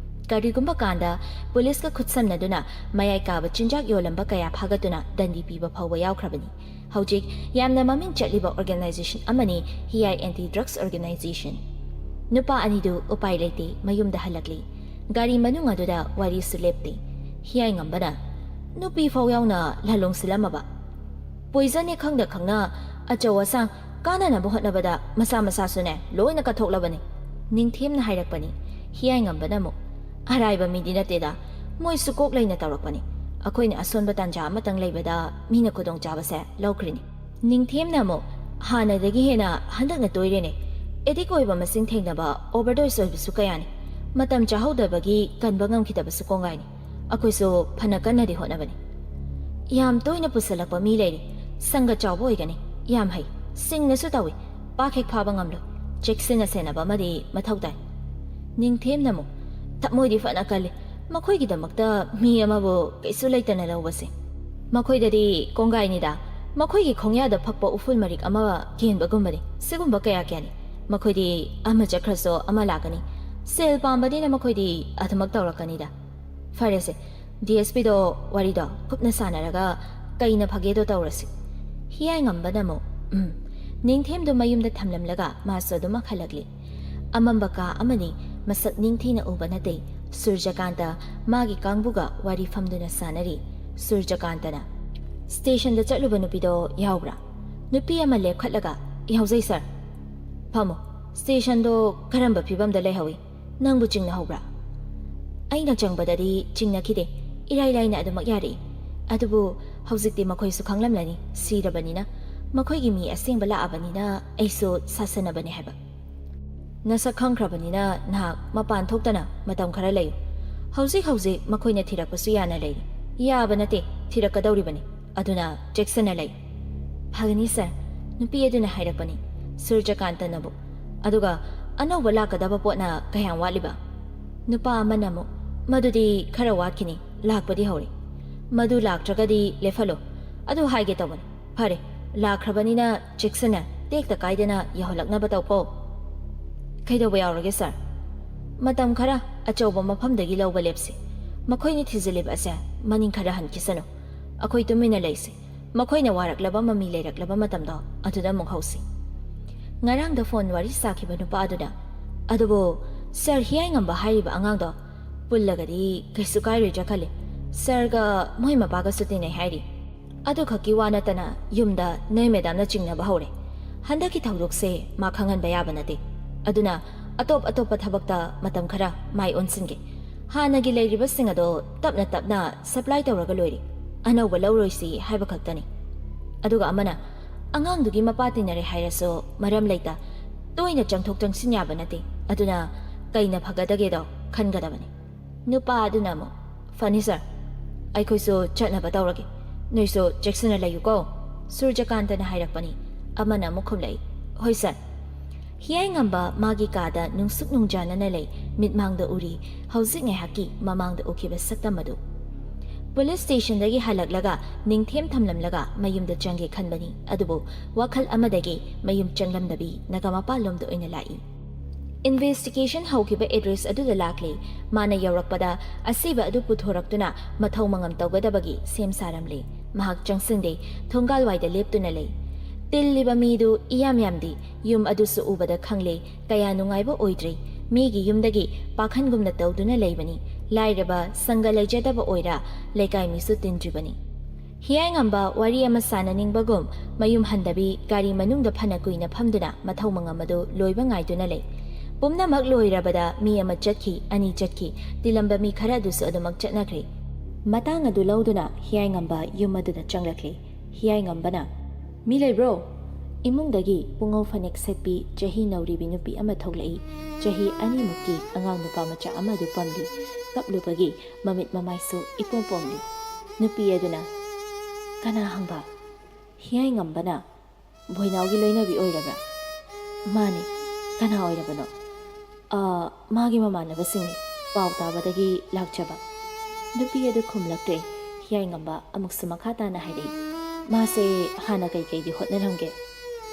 ꯀꯔꯤꯒꯨꯝꯕ ꯀꯥꯟꯗ ꯄꯨꯂꯤꯁꯀ ꯈꯨꯠꯁꯝꯅꯗꯨꯅ ꯃꯌꯥꯏ ꯀꯥꯕ ꯆꯤꯟꯖꯥꯛ ꯌꯣꯜꯂꯝꯕ ꯀꯌꯥ ꯐꯥꯒꯠꯇꯨꯅ ꯗꯟꯗꯤ ꯄꯤꯕ ꯐꯥꯎꯕ ꯌꯥꯎꯈ꯭ꯔꯕꯅꯤ ꯍꯧꯖꯤꯛ ꯌꯥꯝꯅ ꯃꯃꯤꯡ ꯆꯠꯂꯤꯕ ꯑꯣꯔꯒꯅꯥꯏꯖꯦꯁꯟ ꯑꯃꯅꯤ ꯍꯤꯌꯥꯏ ꯑꯦꯟꯇꯤ ꯗ꯭ꯔꯒꯁ ꯑꯣꯔꯒꯅꯥꯏꯖꯦꯁꯟ ꯅꯨꯄꯥ ꯑꯅꯤꯗꯨ ꯎꯄꯥꯏ ꯂꯩꯇꯦ ꯃꯌꯨꯝꯗ ꯍꯜꯂꯛꯂꯤ ꯒꯥꯔꯤ ꯃꯅꯨꯡ ꯑꯗꯨꯗ ꯋꯥꯔꯤꯁꯨ ꯂꯦꯞꯇꯦ ꯍꯤꯌꯥꯏꯉꯝꯕꯅ ꯅꯨꯄꯤ ꯐꯥꯎ ꯌꯥꯎꯅ ꯂꯂꯣꯡꯁꯤꯜꯂꯝꯃꯕ ꯄꯣꯏꯖꯟꯅꯦ ꯈꯪꯅ ꯈꯪꯅ ꯑꯆꯧ ꯑꯁꯥꯡ ꯀꯥꯟꯅꯅꯕ ꯍꯣꯠꯅꯕꯗ ꯃꯁꯥ ꯃꯁꯥꯁꯨꯅꯦ ꯂꯣꯏꯅ ꯀꯠꯊꯣꯛꯂꯕꯅꯤ ꯅꯤꯡꯊꯦꯝꯅ ꯍꯥꯏꯔꯛꯄꯅꯤ ꯍꯤꯌꯥꯏꯉꯝꯕꯅ ꯑꯃꯨꯛ ꯑꯔꯥꯏꯕ ꯃꯤꯗꯤ ꯅꯠꯇꯦꯗ ꯃꯣꯏꯁꯨ ꯀꯣꯛ ꯂꯩꯅ ꯇꯧꯔꯛꯄꯅꯤ ꯑꯩꯈꯣꯏꯅ ꯑꯁꯣꯟꯕ ꯇꯥꯟꯖꯥ ꯑꯃꯇꯪ ꯂꯩꯕꯗ ꯃꯤꯅ ꯈꯨꯗꯣꯡꯆꯥꯕꯁꯦ ꯂꯧꯈ꯭ꯔꯤꯅꯤ ꯅꯤꯡꯊꯦꯝꯅ ꯑꯃꯨꯛ ꯍꯥꯟꯅꯗꯒꯤ ꯍꯦꯟꯅ ꯍꯟꯗꯛꯅ ꯇꯣꯏꯔꯦꯅꯦ ꯑꯦꯗꯤꯛ ꯑꯣꯏꯕ ꯃꯁꯤꯡ ꯊꯦꯡꯅꯕ ꯑꯣꯚꯔꯗꯣꯁ ꯑꯣꯏꯕꯁꯨ ꯀꯌꯥꯅꯤ ꯃꯇꯝ ꯆꯥꯍꯧꯗꯕꯒꯤ ꯀꯟꯕ ꯉꯝꯈꯤꯗꯕꯁꯨ ꯀꯣꯡꯒꯥꯏꯅꯤ ꯑꯩꯈꯣꯏꯁꯨ ꯐꯅ ꯀꯟꯅꯗꯤ ꯍꯣꯠꯅꯕꯅꯤ ꯌꯥꯝ ꯇꯣꯏꯅ ꯄꯨꯁꯜꯂꯛꯄ ꯃꯤ ꯂꯩꯔꯤ ꯁꯪꯒ ꯆꯥꯎꯕ ꯑꯣꯏꯒꯅꯤ ꯌꯥꯝ ꯍꯩ ꯁꯤꯡꯅꯁꯨ ꯇꯧꯏ ꯄꯥꯛ ꯍꯦꯛ ꯐꯥꯕ ꯉꯝꯂꯣꯏ ꯆꯦꯛꯁꯤꯟꯅ ꯁꯦꯟꯅꯕ ꯑꯃꯗꯤ ꯃꯊꯧ ꯇꯥꯏ ꯅꯤꯡꯊꯦꯝꯅ ꯑꯃꯨꯛ ꯊꯃꯣꯏꯗꯤ ꯐꯅ ꯀꯜꯂꯤ ꯃꯈꯣꯏꯒꯤꯗꯃꯛꯇ ꯃꯤ ꯑꯃꯕꯨ ꯀꯩꯁꯨ ꯂꯩꯇꯅ ꯂꯧꯕꯁꯦ ꯃꯈꯣꯏꯗꯗꯤ ꯀꯣꯡꯒꯥꯏꯅꯤꯗ ꯃꯈꯣꯏꯒꯤ ꯈꯣꯡꯌꯥꯗ ꯐꯛꯄ ꯎꯐꯨꯜ ꯃꯔꯤꯛ ꯑꯃ ꯀꯦꯟꯕꯒꯨꯝꯕꯅꯤ ꯁꯤꯒꯨꯝꯕ ꯀꯌꯥꯅꯤ ꯃꯈꯣꯏꯗꯤ ꯑꯃ ꯆꯠꯈ꯭ꯔꯁꯨ ꯑꯃ ꯂꯥꯛꯀꯅꯤ ꯁꯦꯜ ꯄꯥꯝꯕꯅꯤꯅ ꯃꯈꯣꯏꯗꯤ ꯑꯗꯨꯃꯛ ꯇꯧꯔꯛꯀꯅꯤꯗ ꯐꯔꯦꯁꯦ DSPꯗꯣ ꯋꯥꯔꯤꯗꯣ ꯀꯨꯞꯅ ꯁꯥꯟꯅꯔꯒ ꯀꯩꯅ ꯐꯒꯦꯗꯣ ꯇꯧꯔꯁꯤ ꯍꯤꯌꯥꯏꯉꯝꯕꯅ ꯑꯃꯨꯛ ꯅꯤꯡꯊꯦꯝꯗꯨ ꯃꯌꯨꯝꯗ ꯊꯝꯂꯝꯂꯒ ꯃꯥꯁꯨ ꯑꯗꯨꯃꯛ ꯍꯜꯂꯛꯂꯤ ꯑꯃꯝꯕ ꯀꯥ ꯑꯃꯅꯤ ꯃꯁꯛ ꯅꯤꯡꯊꯤꯅ ꯎꯕ ꯅꯠꯇꯦ ꯁꯨꯔꯖꯀꯥꯟꯇ ꯃꯥꯒꯤ ꯀꯥꯡꯕꯨꯒ ꯋꯥꯔꯤ ꯐꯝꯗꯨꯅ ꯁꯥꯟꯅꯔꯤ ꯁꯨꯔꯖꯀꯥꯟꯇꯅ ꯁ꯭ꯇꯦꯁꯟꯗ ꯆꯠꯂꯨꯕ ꯅꯨꯄꯤꯗꯣ ꯌꯥꯎꯕ꯭ꯔꯥ ꯅꯨꯄꯤ ꯑꯃ ꯂꯦꯞꯈꯠꯂꯒ ꯌꯥꯎꯖꯩ ꯁꯔ ꯐꯝꯃꯣ ꯁ꯭ꯇꯦꯁꯟꯗꯣ ꯀꯔꯝꯕ ꯐꯤꯕꯝꯗ ꯂꯩꯍꯧꯏ ꯅꯪꯕꯨ ꯆꯤꯡꯅꯍꯧꯕ꯭ꯔꯥ ꯑꯩꯅ ꯆꯪꯕꯗꯗꯤ ꯆꯤꯡꯅꯈꯤꯗꯦ ꯏꯔꯥꯏ ꯂꯥꯏꯅ ꯑꯗꯨꯃꯛ ꯌꯥꯔꯛꯏ ꯑꯗꯨꯕꯨ ꯍꯧꯖꯤꯛꯇꯤ ꯃꯈꯣꯏꯁꯨ ꯈꯪꯂꯝꯂꯅꯤ ꯁꯤꯔꯕꯅꯤꯅ ꯃꯈꯣꯏꯒꯤ ꯃꯤ ꯑꯁꯦꯡꯕ ꯂꯥꯛꯑꯕꯅꯤꯅ ꯑꯩꯁꯨ ꯁꯥꯁꯟꯅꯕꯅꯤ ꯍꯥꯏꯕ ꯅꯁꯛ ꯈꯪꯈ꯭ꯔꯕꯅꯤꯅ ꯅꯍꯥꯛ ꯃꯄꯥꯟ ꯊꯣꯛꯇꯅ ꯃꯇꯝ ꯈꯔ ꯂꯩꯌꯨ ꯍꯧꯖꯤꯛ ꯃꯈꯣꯏꯅ ꯊꯤꯔꯛꯄꯁꯨ ꯌꯥꯅ ꯂꯩꯔꯤ ꯌꯥꯕ ꯅꯠꯇꯦ ꯊꯤꯔꯛꯀꯗꯧꯔꯤꯕꯅꯤ ꯑꯗꯨꯅ ꯆꯦꯛꯁꯤꯟꯅ ꯂꯩ ꯐꯒꯅꯤ ꯁꯔ ꯅꯨꯄꯤ ꯑꯗꯨꯅ ꯍꯥꯏꯔꯛꯄꯅꯤ ꯁꯨꯔꯖꯀꯥꯟꯇꯅꯕꯨ ꯑꯗꯨꯒ ꯑꯅꯧꯕ ꯂꯥꯛꯀꯗꯕ ꯄꯣꯠꯅ ꯀꯌꯥꯝ ꯋꯥꯠꯂꯤꯕ ꯅꯨꯄꯥ ꯑꯃꯅ ꯑꯃꯨꯛ ꯃꯗꯨꯗꯤ ꯈꯔ ꯋꯥꯠꯈꯤꯅꯤ ꯂꯥꯛꯄꯗꯤ ꯍꯧꯔꯦ ꯃꯗꯨ ꯂꯥꯛꯇ꯭ꯔꯒꯗꯤ ꯂꯦꯞꯍꯜꯂꯣ ꯑꯗꯨ ꯍꯥꯏꯒꯦ ꯇꯧꯕꯅꯤ ꯐꯔꯦ ꯂꯥꯛꯈ꯭ꯔꯕꯅꯤꯅ ꯆꯦꯛꯁꯤꯟꯅ ꯇꯦꯛꯇ ꯀꯥꯏꯗꯅ ꯌꯧꯍꯜꯂꯛꯅꯕ ꯇꯧꯀꯣ ꯀꯩꯗꯧꯕ ꯌꯥꯎꯔꯒꯦ ꯁꯔ ꯃꯇꯝ ꯈꯔ ꯑꯆꯧꯕ ꯃꯐꯝꯗꯒꯤ ꯂꯧꯕ ꯂꯦꯞꯁꯤ ꯃꯈꯣꯏꯅ ꯊꯤꯖꯤꯜꯂꯤꯕ ꯑꯁꯦ ꯃꯅꯤꯡ ꯈꯔ ꯍꯟꯈꯤꯁꯅꯨ ꯑꯩꯈꯣꯏ ꯇꯨꯃꯤꯟꯅ ꯂꯩꯁꯤ ꯃꯈꯣꯏꯅ ꯋꯥꯔꯛꯂꯕ ꯃꯃꯤ ꯂꯩꯔꯛꯂꯕ ꯃꯇꯝꯗꯣ ꯑꯗꯨꯗ ꯑꯃꯨꯛ ꯍꯧꯁꯤ ꯉꯔꯥꯡꯗ ꯐꯣꯟ ꯋꯥꯔꯤ ꯁꯥꯈꯤꯕ ꯅꯨꯄꯥ ꯑꯗꯨꯅ ꯑꯗꯨꯕꯨ ꯁꯔ ꯍꯤꯌꯥꯏꯉꯝꯕ ꯍꯥꯏꯔꯤꯕ ꯑꯉꯥꯡꯗꯣ ꯄꯨꯜꯂꯒꯗꯤ ꯀꯩꯁꯨ ꯀꯥꯏꯔꯣꯏꯗ꯭ꯔꯥ ꯈꯜꯂꯤ ꯁꯔꯒ ꯃꯣꯏ ꯃꯄꯥꯒꯁꯨ ꯇꯤꯟꯅꯩ ꯍꯥꯏꯔꯤ ꯑꯗꯨ ꯈꯛꯀꯤ ꯋꯥ ꯅꯠꯇꯅ ꯌꯨꯝꯗ ꯅꯣꯏ ꯃꯦꯗꯥꯝꯅ ꯆꯤꯡꯅꯕ ꯍꯧꯔꯦ ꯍꯟꯗꯛꯀꯤ ꯊꯧꯗꯣꯛꯁꯦ ꯃꯥ ꯈꯪꯍꯟꯕ ꯌꯥꯕ ꯅꯠꯇꯦ ꯑꯗꯨꯅ ꯑꯇꯣꯞꯄ ꯊꯕꯛꯇ ꯃꯇꯝ ꯈꯔ ꯃꯥꯏ ꯑꯣꯟꯁꯤꯟꯒꯦ ꯍꯥꯟꯅꯒꯤ ꯂꯩꯔꯤꯕꯁꯤꯡ ꯑꯗꯣ ꯇꯞꯅ ꯁꯄ꯭ꯂꯥꯏ ꯇꯧꯔꯒ ꯂꯣꯏꯔꯦ ꯑꯅꯧꯕ ꯂꯧꯔꯣꯏꯁꯤ ꯍꯥꯏꯕ ꯈꯛꯇꯅꯤ ꯑꯗꯨꯒ ꯑꯃꯅ ꯑꯉꯥꯡꯗꯨꯒꯤ ꯃꯄꯥ ꯇꯤꯟꯅꯔꯦ ꯍꯥꯏꯔꯁꯨ ꯃꯔꯝ ꯂꯩꯇ ꯇꯣꯏꯅ ꯆꯪꯊꯣꯛ ꯆꯪꯁꯤꯟ ꯌꯥꯕ ꯅꯠꯇꯦ ꯑꯗꯨꯅ ꯀꯩꯅ ꯐꯒꯗꯒꯦꯗꯣ ꯈꯟꯒꯗꯕꯅꯤ ꯅꯨꯄꯥ ꯑꯗꯨꯅ ꯑꯃꯨꯛ ꯐꯅꯤ ꯁꯔ ꯑꯩꯈꯣꯏꯁꯨ ꯆꯠꯅꯕ ꯇꯧꯔꯒꯦ ꯅꯣꯏꯁꯨ ꯆꯦꯛꯁꯤꯟꯅ ꯂꯩꯌꯨꯀꯣ ꯁꯨꯔꯖꯀꯥꯟꯇꯅ ꯍꯥꯏꯔꯛꯄꯅꯤ ꯑꯃꯅ ꯑꯃꯨꯛ ꯈꯨꯝꯂꯛꯏ ꯍꯣꯏ ꯁꯔ ꯍꯤꯌꯥꯏꯉꯝꯕ ꯃꯥꯒꯤ ꯀꯥꯗ ꯅꯨꯡꯁꯨꯛ ꯅꯨꯡꯖꯥꯅꯅ ꯂꯩ ꯃꯤꯠꯃꯥꯡꯗ ꯎꯔꯤ ꯍꯧꯖꯤꯛ ꯉꯥꯏꯍꯥꯛꯀꯤ ꯃꯃꯥꯡꯗ ꯎꯈꯤꯕ ꯁꯛꯇꯝ ꯑꯗꯨ ꯄꯨꯂꯤꯁ ꯁ꯭ꯇꯦꯁꯟꯗꯒꯤ ꯍꯜꯂꯛꯂꯒ ꯅꯤꯡꯊꯦꯝ ꯊꯝꯂꯝꯂꯒ ꯃꯌꯨꯝꯗ ꯆꯪꯒꯦ ꯈꯟꯕꯅꯤ ꯑꯗꯨꯕꯨ ꯋꯥꯈꯜ ꯑꯃꯗꯒꯤ ꯃꯌꯨꯝ ꯆꯪꯂꯝꯗꯕꯤ ꯅꯒꯥꯃꯄꯥꯜꯂꯣꯝꯗ ꯑꯣꯏꯅ ꯂꯥꯛꯏ ꯏꯟꯚꯦꯁꯇꯤꯒꯦꯁꯟ ꯍꯧꯈꯤꯕ ꯑꯦꯗ꯭ꯔꯦꯁ ꯑꯗꯨꯗ ꯂꯥꯛꯂꯤ ꯃꯥꯅ ꯌꯧꯔꯛꯄꯗ ꯑꯁꯤꯕ ꯑꯗꯨ ꯄꯨꯊꯣꯔꯛꯇꯨꯅ ꯃꯊꯧ ꯃꯉꯝ ꯇꯧꯒꯗꯕꯒꯤ ꯁꯦꯝ ꯁꯥꯔꯝꯂꯤ ꯃꯍꯥꯛ ꯆꯪꯁꯤꯟꯗꯦ ꯊꯣꯡꯒꯥꯜꯋꯥꯏꯗ ꯂꯦꯞꯇꯨꯅ ꯂꯩ ꯇꯤꯜꯂꯤꯕ ꯃꯤꯗꯨ ꯏꯌꯥꯝꯗꯤ ꯌꯨꯝ ꯑꯗꯨꯁꯨ ꯎꯕꯗ ꯈꯪꯂꯦ ꯀꯌꯥ ꯅꯨꯡꯉꯥꯏꯕ ꯑꯣꯏꯗ꯭ꯔꯤ ꯃꯤꯒꯤ ꯌꯨꯝꯗꯒꯤ ꯄꯥꯈꯟꯒꯨꯝꯅ ꯇꯧꯗꯨꯅ ꯂꯩꯕꯅꯤ ꯂꯥꯏꯔꯕ ꯁꯪꯒ ꯂꯩꯖꯗꯕ ꯑꯣꯏꯔꯥ ꯂꯩꯀꯥꯏ ꯃꯤꯁꯨ ꯇꯤꯟꯗ꯭ꯔꯤꯕꯅꯤ ꯍꯤꯌꯥꯏꯉꯝꯕ ꯋꯥꯔꯤ ꯑꯃ ꯁꯥꯟꯅꯅꯤꯡꯕꯒꯨꯝ ꯃꯌꯨꯝ ꯍꯟꯗꯕꯤ ꯒꯥꯔꯤ ꯃꯅꯨꯡꯗ ꯐꯅ ꯀꯨꯏꯅ ꯐꯝꯗꯨꯅ ꯃꯊꯧ ꯃꯉꯝ ꯑꯗꯨ ꯂꯣꯏꯕ ꯉꯥꯏꯗꯨꯅ ꯂꯩ ꯄꯨꯝꯅꯃꯛ ꯂꯣꯏꯔꯕꯗ ꯃꯤ ꯑꯃ ꯆꯠꯈꯤ ꯑꯅꯤ ꯆꯠꯈꯤ ꯇꯤꯜꯂꯝꯕ ꯃꯤ ꯈꯔ ꯑꯗꯨꯁꯨ ꯑꯗꯨꯃꯛ ꯆꯠꯅꯈ꯭ꯔꯦ ꯃꯇꯥꯡ ꯑꯗꯨ ꯂꯧꯗꯨꯅ ꯍꯤꯌꯥꯏꯉꯝꯕ ꯌꯨꯝ ꯑꯗꯨꯗ ꯆꯪꯂꯛꯂꯤ ꯍꯤꯌꯥꯏꯉꯝꯕꯅ ꯃꯤ ꯂꯩꯕ꯭ꯔꯣ ꯏꯃꯨꯡꯗꯒꯤ ꯄꯨꯡꯉꯧ ꯐꯅꯦꯛ ꯁꯦꯠꯄꯤ ꯆꯍꯤ ꯅꯧꯔꯤꯕꯤ ꯅꯨꯄꯤ ꯑꯃ ꯊꯣꯛꯂꯛꯏ ꯆꯍꯤ 2ꯃꯨꯛꯀꯤ ꯑꯉꯥꯡ ꯅꯨꯄꯥ ꯃꯆꯥ ꯑꯃꯗꯨ ꯄꯝꯂꯤ ꯀꯞꯂꯨꯕꯒꯤ ꯃꯃꯤꯠ ꯃꯃꯥꯏꯁꯨ ꯏꯄꯣꯝ ꯄꯣꯝꯂꯤ ꯅꯨꯄꯤ ꯑꯗꯨꯅ ꯀꯅꯥ ꯍꯪꯕ ꯍꯤꯌꯥꯏꯉꯝꯕꯅ ꯚꯣꯏꯅꯥꯎꯒꯤ ꯂꯣꯏꯅꯕꯤ ꯑꯣꯏꯔꯕ꯭ꯔꯥ ꯃꯥꯅꯤ ꯀꯅꯥ ꯑꯣꯏꯔꯕꯅꯣ ꯃꯥꯒꯤ ꯃꯃꯥꯟꯅꯕꯁꯤꯡꯅꯤ ꯄꯥꯎ ꯇꯥꯕꯗꯒꯤ ꯂꯥꯛꯆꯕ ꯅꯨꯄꯤ ꯑꯗꯨ ꯈꯨꯝꯂꯛꯇ꯭ꯔꯦ ꯍꯤꯌꯥꯏꯉꯝꯕ ꯑꯃꯨꯛꯁꯨ ꯃꯈꯥ ꯇꯥꯅ ꯍꯥꯏꯔꯛꯏ ꯃꯥꯁꯦ ꯍꯥꯟꯅ ꯀꯩꯀꯩꯗꯤ ꯍꯣꯠꯅꯔꯝꯒꯦ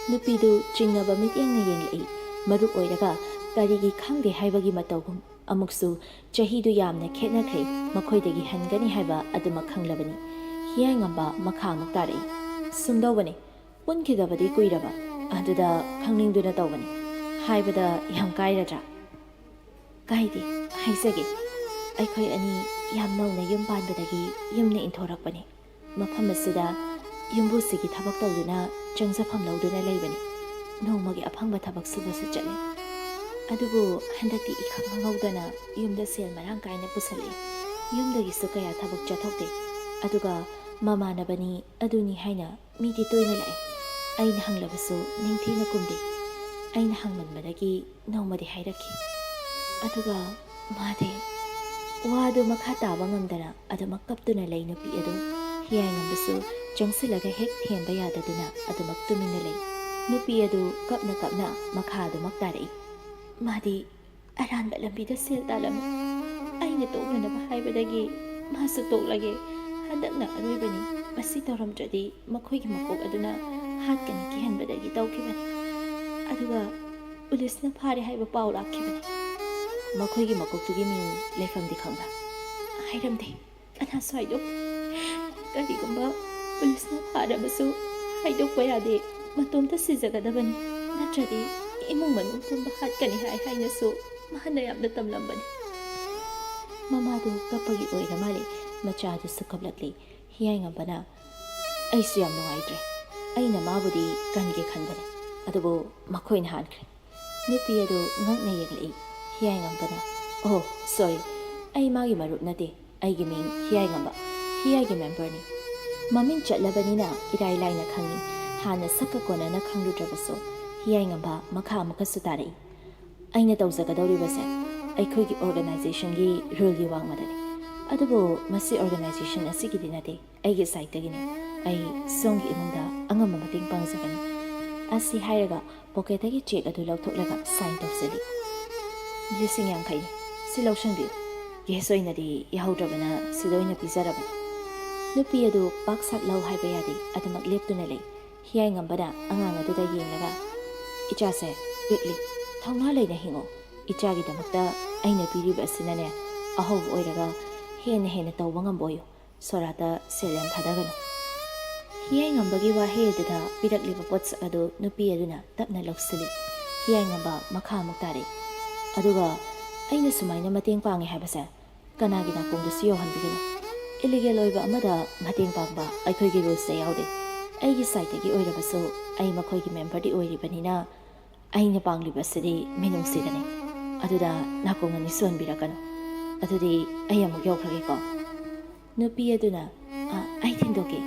ꯅꯨꯄꯤꯗꯨ ꯆꯤꯡꯅꯕ ꯃꯤꯠꯌꯦꯡꯅ ꯌꯦꯡꯂꯛꯏ ꯃꯔꯨꯞ ꯑꯣꯏꯔꯒ ꯀꯔꯤꯒꯤ ꯈꯪꯗꯦ ꯍꯥꯏꯕꯒꯤ ꯃꯇꯧꯒꯨꯝ ꯑꯃꯨꯛꯁꯨ ꯆꯍꯤꯗꯨ ꯌꯥꯝꯅ ꯈꯦꯠꯅꯈ꯭ꯔꯦ ꯃꯈꯣꯏꯗꯒꯤ ꯍꯟꯒꯅꯤ ꯍꯥꯏꯕ ꯑꯗꯨꯃꯛ ꯈꯪꯂꯕꯅꯤ ꯍꯤꯌꯥꯏꯉꯝꯕ ꯃꯈꯥ ꯑꯃꯨꯛ ꯇꯥꯔꯛꯏ ꯁꯨꯝꯗꯧꯕꯅꯤ ꯄꯨꯟꯈꯤꯗꯕꯗꯤ ꯀꯨꯏꯔꯕ ꯑꯗꯨꯗ ꯈꯪꯅꯤꯡꯗꯨꯅ ꯇꯧꯕꯅꯤ ꯍꯥꯏꯕꯗ ꯌꯥꯝ ꯀꯥꯏꯔꯗ꯭ꯔꯥ ꯀꯥꯏꯗꯦ ꯍꯥꯏꯖꯒꯦ ꯑꯩꯈꯣꯏ ꯑꯅꯤ ꯌꯥꯝ ꯅꯧꯅ ꯌꯨꯝ ꯄꯥꯟꯕꯗꯒꯤ ꯌꯨꯝꯅ ꯏꯟꯊꯣꯔꯛꯄꯅꯤ ꯃꯐꯝ ꯑꯁꯤꯗ ꯌꯨꯝꯕꯨꯁꯤꯒꯤ ꯊꯕꯛ ꯇꯧꯗꯨꯅ ꯆꯪꯖꯐꯝ ꯂꯧꯗꯨꯅ ꯂꯩꯕꯅꯤ ꯅꯣꯡꯃꯒꯤ ꯑꯐꯪꯕ ꯊꯕꯛ ꯁꯨꯕꯁꯨ ꯆꯠꯂꯤ ꯑꯗꯨꯕꯨ ꯍꯟꯗꯛꯇꯤ ꯏꯈꯪ ꯈꯪꯍꯧꯗꯅ ꯌꯨꯝꯗ ꯁꯦꯜ ꯃꯔꯥꯡ ꯀꯥꯏꯅ ꯄꯨꯁꯜꯂꯛꯏ ꯌꯨꯝꯗꯒꯤꯁꯨ ꯀꯌꯥ ꯊꯕꯛ ꯆꯠꯊꯣꯛꯇꯦ ꯑꯗꯨꯒ ꯃꯃꯥꯟꯅꯕꯅꯤ ꯑꯗꯨꯅꯤ ꯍꯥꯏꯅ ꯃꯤꯗꯤ ꯇꯣꯏꯅ ꯂꯥꯛꯑꯦ ꯑꯩꯅ ꯍꯪꯂꯕꯁꯨ ꯅꯤꯡꯊꯤꯅ ꯀꯨꯝꯗꯦ ꯑꯩꯅ ꯍꯪꯃꯟꯕꯗꯒꯤ ꯅꯣꯡꯃꯗꯤ ꯍꯥꯏꯔꯛꯈꯤ ꯑꯗꯨꯒ ꯃꯥꯗꯤ ꯋꯥꯗꯨ ꯃꯈꯥ ꯇꯥꯕ ꯉꯝꯗꯅ ꯑꯗꯨꯃꯛ ꯀꯞꯇꯨꯅ ꯂꯩ ꯅꯨꯄꯤ ꯑꯗꯨ ꯍꯤꯌꯥꯏꯉꯝꯕꯁꯨ ꯆꯪꯁꯤꯜꯂꯒ ꯍꯦꯛ ꯊꯦꯝꯕ ꯌꯥꯗꯗꯨꯅ ꯑꯗꯨꯃꯛ ꯇꯨꯃꯤꯟꯅ ꯂꯩ ꯅꯨꯄꯤ ꯑꯗꯨ ꯀꯞꯅ ꯃꯈꯥ ꯑꯗꯨꯃꯛ ꯇꯥꯔꯛꯏ ꯃꯥꯗꯤ ꯑꯔꯥꯟꯕ ꯂꯝꯕꯤꯗ ꯁꯦꯜ ꯇꯥꯜꯂꯝꯃꯤ ꯑꯩꯅ ꯇꯣꯛꯅꯅꯕ ꯍꯥꯏꯕꯗꯒꯤ ꯃꯥꯁꯨ ꯇꯣꯛꯂꯒꯦ ꯍꯟꯗꯛꯅ ꯑꯔꯣꯏꯕꯅꯤ ꯃꯁꯤ ꯇꯧꯔꯝꯗ꯭ꯔꯗꯤ ꯃꯈꯣꯏꯒꯤ ꯃꯀꯣꯛ ꯑꯗꯨꯅ ꯍꯥꯠꯀꯅꯤ ꯀꯤꯍꯟꯕꯗꯒꯤ ꯇꯧꯈꯤꯕꯅꯤ ꯑꯗꯨꯒ ꯄꯨꯂꯤꯁꯅ ꯐꯥꯔꯦ ꯍꯥꯏꯕ ꯄꯥꯎ ꯂꯥꯛꯈꯤꯕꯅꯤ ꯃꯈꯣꯏꯒꯤ ꯃꯀꯣꯛꯇꯨꯒꯤ ꯃꯤꯡ ꯂꯩꯐꯝꯗꯤ ꯈꯪꯕ꯭ꯔꯥ ꯍꯥꯏꯔꯝꯗꯦ ꯀꯅꯥꯁꯨ ꯍꯥꯏꯗꯣꯛꯇꯦ ꯀꯔꯤꯒꯨꯝꯕ ꯄꯨꯂꯤꯁꯅ ꯐꯥꯔꯕꯁꯨ ꯍꯥꯏꯗꯣꯛꯄ ꯌꯥꯗꯦ ꯃꯇꯣꯝꯇ ꯁꯤꯖꯒꯗꯕꯅꯤ ꯅꯠꯇ꯭ꯔꯗꯤ ꯏꯃꯨꯡ ꯃꯅꯨꯡ ꯄꯨꯝꯕ ꯍꯥꯠꯀꯅꯤ ꯍꯥꯏꯅꯁꯨ ꯃꯥꯅ ꯌꯥꯝꯅ ꯇꯝꯂꯝꯕꯅꯤ ꯃꯃꯥꯗꯨ ꯀꯞꯄꯒꯤ ꯑꯣꯏꯔ ꯃꯥꯜꯂꯤ ꯃꯆꯥꯗꯨꯁꯨ ꯀꯞꯂꯛꯂꯤ ꯍꯤꯌꯥꯏꯉꯝꯕꯅ ꯑꯩꯁꯨ ꯌꯥꯝ ꯅꯨꯡꯉꯥꯏꯇ꯭ꯔꯦ ꯑꯩꯅ ꯃꯥꯕꯨꯗꯤ ꯀꯟꯒꯦ ꯈꯟꯕꯅꯤ ꯑꯗꯨꯕꯨ ꯃꯈꯣꯏꯅ ꯍꯥꯟꯈ꯭ꯔꯦ ꯅꯨꯄꯤ ꯑꯗꯨ ꯉꯛꯅ ꯌꯦꯡꯂꯛꯏ ꯍꯤꯌꯥꯏꯉꯝꯕꯅ ꯑꯣ ꯁꯣꯔꯤ ꯑꯩ ꯃꯥꯒꯤ ꯃꯔꯨꯞ ꯅꯠꯇꯦ ꯑꯩꯒꯤ ꯃꯤꯡ ꯍꯤꯌꯥꯏꯉꯝꯕ ꯍꯤꯌꯥꯏꯒꯤ ꯃꯦꯝꯕꯔꯅꯤ ꯃꯃꯤꯡ ꯆꯠꯂꯕꯅꯤꯅ ꯏꯔꯥꯏ ꯂꯥꯏꯅ ꯈꯪꯉꯤ ꯍꯥꯟꯅ ꯁꯛꯀ ꯀꯣꯟꯅꯅ ꯈꯪꯂꯨꯗ꯭ꯔꯕꯁꯨ ꯍꯤꯌꯥꯏ ꯉꯝꯕ ꯃꯈꯥ ꯑꯃꯨꯛꯀꯁꯨ ꯇꯥꯔꯛꯏ꯫ ꯑꯩꯅ ꯇꯧꯖꯒꯗꯧꯔꯤꯕꯁꯦ ꯑꯩꯈꯣꯏꯒꯤ ꯑꯣꯔꯒꯅꯥꯏꯖꯦꯁꯟꯒꯤ ꯔꯨꯜꯒꯤ ꯋꯥꯡꯃꯗꯅꯤ꯫ ꯑꯗꯨꯕꯨ ꯃꯁꯤ ꯑꯣꯔꯒꯅꯥꯏꯖꯦꯁꯟ ꯑꯁꯤꯒꯤꯗꯤ ꯅꯠꯇꯦ, ꯑꯩꯒꯤ ꯁꯥꯏꯠꯇꯒꯤꯅꯤ꯫ ꯑꯩ ꯁꯣꯝꯒꯤ ꯏꯃꯨꯡꯗ ꯑꯉꯝꯕ ꯃꯇꯦꯡ ꯄꯥꯡꯖꯒꯅꯤ꯫ ꯑꯁꯤ ꯍꯥꯏꯔꯒ ꯄꯣꯀꯦꯠꯇꯒꯤ ꯆꯦꯛ ꯑꯗꯨ ꯂꯧꯊꯣꯛꯂꯒ ꯁꯥꯏꯟ ꯇꯧꯁꯤꯜꯂꯤ꯫ 50,000ꯅꯤ, ꯁꯤ ꯂꯧꯁꯟꯕꯤꯌꯨ꯫ ꯀꯦꯁ ꯑꯣꯏꯅꯗꯤ ꯌꯥꯍꯧꯗ꯭ꯔꯕꯅ ꯁꯤꯗ ꯑꯣꯏꯅ ꯄꯤꯖꯔꯕꯅꯤ꯫ ꯅꯨꯄꯤ ꯑꯗꯨ ꯄꯥꯛ ꯁꯛ ꯂꯧ ꯍꯥꯏꯕ ꯌꯥꯗꯦ, ꯑꯗꯨꯃꯛ ꯂꯦꯞꯇꯨꯅ ꯂꯩ꯫ ꯍꯤꯌꯥꯏ ꯉꯝꯕꯅ ꯑꯉꯥꯡ ꯑꯗꯨꯗ ꯌꯦꯡꯂꯒ, ꯏꯆꯥꯁꯦ ꯄꯤꯛꯂꯤ, ꯊꯧꯅꯥ ꯂꯩꯅ ꯍꯤꯡꯉꯣ꯫ ꯏꯆꯥꯒꯤꯗꯃꯛꯇ ꯑꯩꯅ ꯄꯤꯔꯤꯕ ꯑꯁꯤꯅꯅꯦ ꯑꯍꯧꯕ ꯑꯣꯏꯔꯒ ꯍꯦꯟꯅ ꯇꯧꯕ ꯉꯝꯕ ꯑꯣꯏꯌꯨ꯫ ꯁꯣꯔꯥꯠꯇ ꯁꯦꯜ ꯌꯥꯝ ꯊꯥꯗꯒꯅꯨ꯫ ꯍꯤꯌꯥꯏ ꯉꯝꯕꯒꯤ ꯋꯥꯍꯩ ꯑꯗꯨꯗ ꯄꯤꯔꯛꯂꯤꯕ ꯄꯣꯠꯁꯛ ꯑꯗꯨ ꯅꯨꯄꯤ ꯑꯗꯨꯅ ꯇꯞꯅ ꯂꯧꯁꯤꯜꯂꯤ꯫ ꯍꯤꯌꯥꯏ ꯉꯝꯕ ꯃꯈꯥ ꯑꯃꯨꯛ ꯇꯥꯔꯛꯏ꯫ ꯑꯗꯨꯒ ꯑꯩꯅ ꯁꯨꯃꯥꯏꯅ ꯃꯇꯦꯡ ꯄꯥꯡꯉꯦ ꯍꯥꯏꯕꯁꯦ ꯀꯅꯥꯒꯤ ꯅꯥꯀꯣꯡꯗꯁꯨ ꯌꯧꯍꯟꯕꯤꯒꯅꯨ꯫ ꯏꯂꯤꯒꯦꯜ ꯑꯣꯏꯕ ꯑꯃꯗ ꯃꯇꯦꯡ ꯄꯥꯡꯕ ꯑꯩꯈꯣꯏꯒꯤ ꯔꯨꯜꯁꯇ ꯌꯥꯎꯗꯦ꯫ ꯑꯩꯒꯤ ꯁꯥꯏꯠꯇꯒꯤ ꯑꯣꯏꯔꯕꯁꯨ ꯑꯩ ꯃꯈꯣꯏꯒꯤ ꯃꯦꯝꯕꯔꯗꯤ ꯑꯣꯏꯔꯤꯕꯅꯤꯅ ꯑꯩꯅ ꯄꯥꯡꯂꯤꯕꯁꯤꯗꯤ ꯃꯤꯅꯨꯡꯁꯤꯗꯅꯤ꯫ ꯑꯗꯨꯗ ꯅꯥꯀꯣꯡ ꯑꯅꯤ ꯁꯣꯟꯕꯤꯔꯛꯀꯅꯨ꯫ ꯑꯗꯨꯗꯤ ꯑꯩ ꯑꯃꯨꯛ ꯌꯧꯈ꯭ꯔꯒꯦꯀꯣ꯫ ꯅꯨꯄꯤ ꯑꯗꯨꯅ ꯑꯩ ꯊꯤꯟꯗꯣꯛꯀꯦ꯫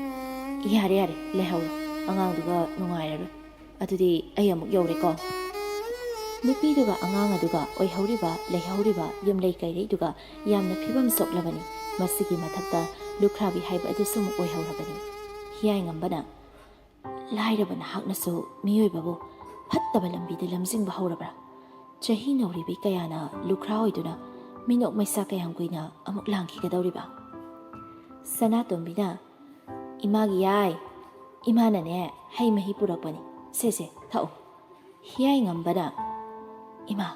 ꯌꯥꯔꯦ ꯂꯩꯍꯧꯔꯣ, ꯑꯉꯥꯡꯗꯨꯒ ꯅꯨꯡꯉꯥꯏꯔꯔꯣꯏ꯫ ꯑꯗꯨꯗꯤ ꯑꯩ ꯑꯃꯨꯛ ꯌꯧꯔꯦꯀꯣ꯫ ꯅꯨꯄꯤꯗꯨꯒ ꯑꯉꯥꯡ ꯑꯗꯨꯒ ꯑꯣꯏꯍꯧꯔꯤꯕ ꯂꯩꯍꯧꯔꯤꯕ ꯌꯨꯝꯂꯩ ꯀꯩꯔꯩꯗꯨꯒ ꯌꯥꯝꯅ ꯐꯤꯕꯝ ꯁꯣꯛꯂꯕꯅꯤ꯫ ꯃꯁꯤꯒꯤ ꯃꯊꯛꯇ ꯂꯨꯈ꯭ꯔꯥꯕꯤ ꯍꯥꯏꯕ ꯑꯗꯨꯁꯨ ꯑꯃꯨꯛ ꯑꯣꯏꯍꯧꯔꯕꯅꯤ꯫ ꯍꯤꯌꯥꯏ ꯉꯝꯕꯅ, ꯂꯥꯏꯔꯕ ꯅꯍꯥꯛꯅꯁꯨ ꯃꯤꯑꯣꯏꯕꯕꯨ ꯐꯠꯇꯕ ꯂꯝꯕꯤꯗ ꯂꯝꯖꯤꯡꯕ ꯍꯧꯔꯕ꯭ꯔꯥ? ꯆꯍꯤ ꯅꯧꯔꯤꯕꯤ ꯀꯌꯥꯅ ꯂꯨꯈ꯭ꯔꯥ ꯑꯣꯏꯗꯨꯅ ꯃꯤꯅꯣꯛ ꯃꯩꯁꯥ ꯀꯌꯥꯝ ꯀꯨꯏꯅ ꯑꯃꯨꯛ ꯂꯥꯡꯈꯤꯒꯗꯧꯔꯤꯕ? ꯁꯅꯥꯇꯣꯝꯕꯤꯅ, ꯏꯃꯥꯒꯤ ꯌꯥꯏ, ꯏꯃꯥꯅꯅꯦ ꯍꯩ ꯃꯍꯤ ꯄꯨꯔꯛꯄꯅꯤ, ꯁꯦ ꯊꯛꯎ꯫ ꯍꯤꯌꯥꯏ ꯉꯝꯕꯅ, ꯏꯃꯥ,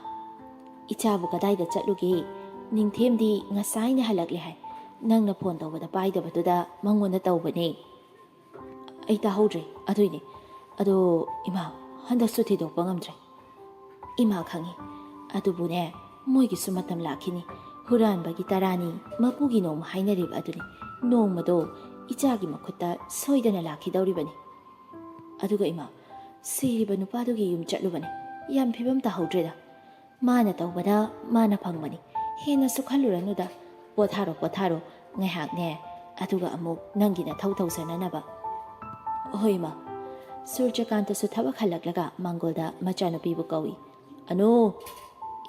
ꯏꯆꯥꯕꯨ ꯀꯗꯥꯏꯗ ꯆꯠꯂꯨꯒꯦ? ꯅꯤꯡꯊꯦꯝꯗꯤ ꯉꯁꯥꯏꯅ ꯍꯜꯂꯛꯂꯦ ꯍꯥꯏ꯫ ꯅꯪꯅ ꯐꯣꯟ ꯇꯧꯕꯗ ꯄꯥꯏꯗꯕꯗꯨꯗ ꯃꯉꯣꯟꯗ ꯇꯧꯕꯅꯦ꯫ ꯑꯩ ꯇꯥꯍꯧꯗ꯭ꯔꯦ, ꯑꯗꯨꯏꯅꯦ꯫ ꯑꯗꯣ ꯏꯃꯥ, ꯍꯟꯗꯛꯁꯨ ꯊꯤꯗꯣꯛꯄ ꯉꯝꯗ꯭ꯔꯦ꯫ ꯏꯃꯥ ꯈꯪꯉꯤ, ꯑꯗꯨꯕꯨꯅꯦ ꯃꯣꯏꯒꯤꯁꯨ ꯃꯇꯝ ꯂꯥꯛꯈꯤꯅꯤ꯫ ꯍꯨꯔꯥꯟꯕꯒꯤ ꯇꯔꯥꯅꯤ, ꯃꯄꯨꯒꯤ ꯅꯣꯡꯃ ꯍꯥꯏꯅꯔꯤꯕ ꯑꯗꯨꯅꯤ꯫ ꯅꯣꯡꯃꯗꯣ ꯏꯆꯥꯒꯤ ꯃꯈꯨꯠꯇ ꯁꯣꯏꯗꯅ ꯂꯥꯛꯈꯤꯗꯧꯔꯤꯕꯅꯤ꯫ ꯑꯗꯨꯒ ꯏꯃꯥ, ꯁꯤꯔꯤꯕ ꯅꯨꯄꯥꯗꯨꯒꯤ ꯌꯨꯝ ꯆꯠꯂꯨꯕꯅꯤ꯫ ꯌꯥꯝ ꯐꯤꯕꯝ ꯇꯥꯍꯧꯗ꯭ꯔꯦꯗ꯫ ꯃꯥꯅ ꯇꯧꯕꯅ ꯃꯥꯅ ꯐꯪꯕꯅꯤ꯫ ꯍꯦꯟꯅꯁꯨ ꯈꯜꯂꯨꯔꯅꯨꯗ꯫ ꯄꯣꯊꯥꯔꯣ ꯉꯥꯏꯍꯥꯛꯅꯦ, ꯑꯗꯨꯒ ꯑꯃꯨꯛ ꯅꯪꯒꯤ ꯅꯊꯧ ꯇꯧꯖꯅꯅꯕ꯫ ꯍꯣꯏ ꯏꯃꯥ꯫ ꯁꯨꯔꯖꯀꯥꯟꯇꯁꯨ ꯊꯕꯛ ꯍꯜꯂꯛꯂꯒ ꯃꯥꯡꯒꯣꯜꯗ ꯃꯆꯥꯅꯨꯄꯤꯕꯨ ꯀꯧꯏ꯫ ꯑꯅꯨ,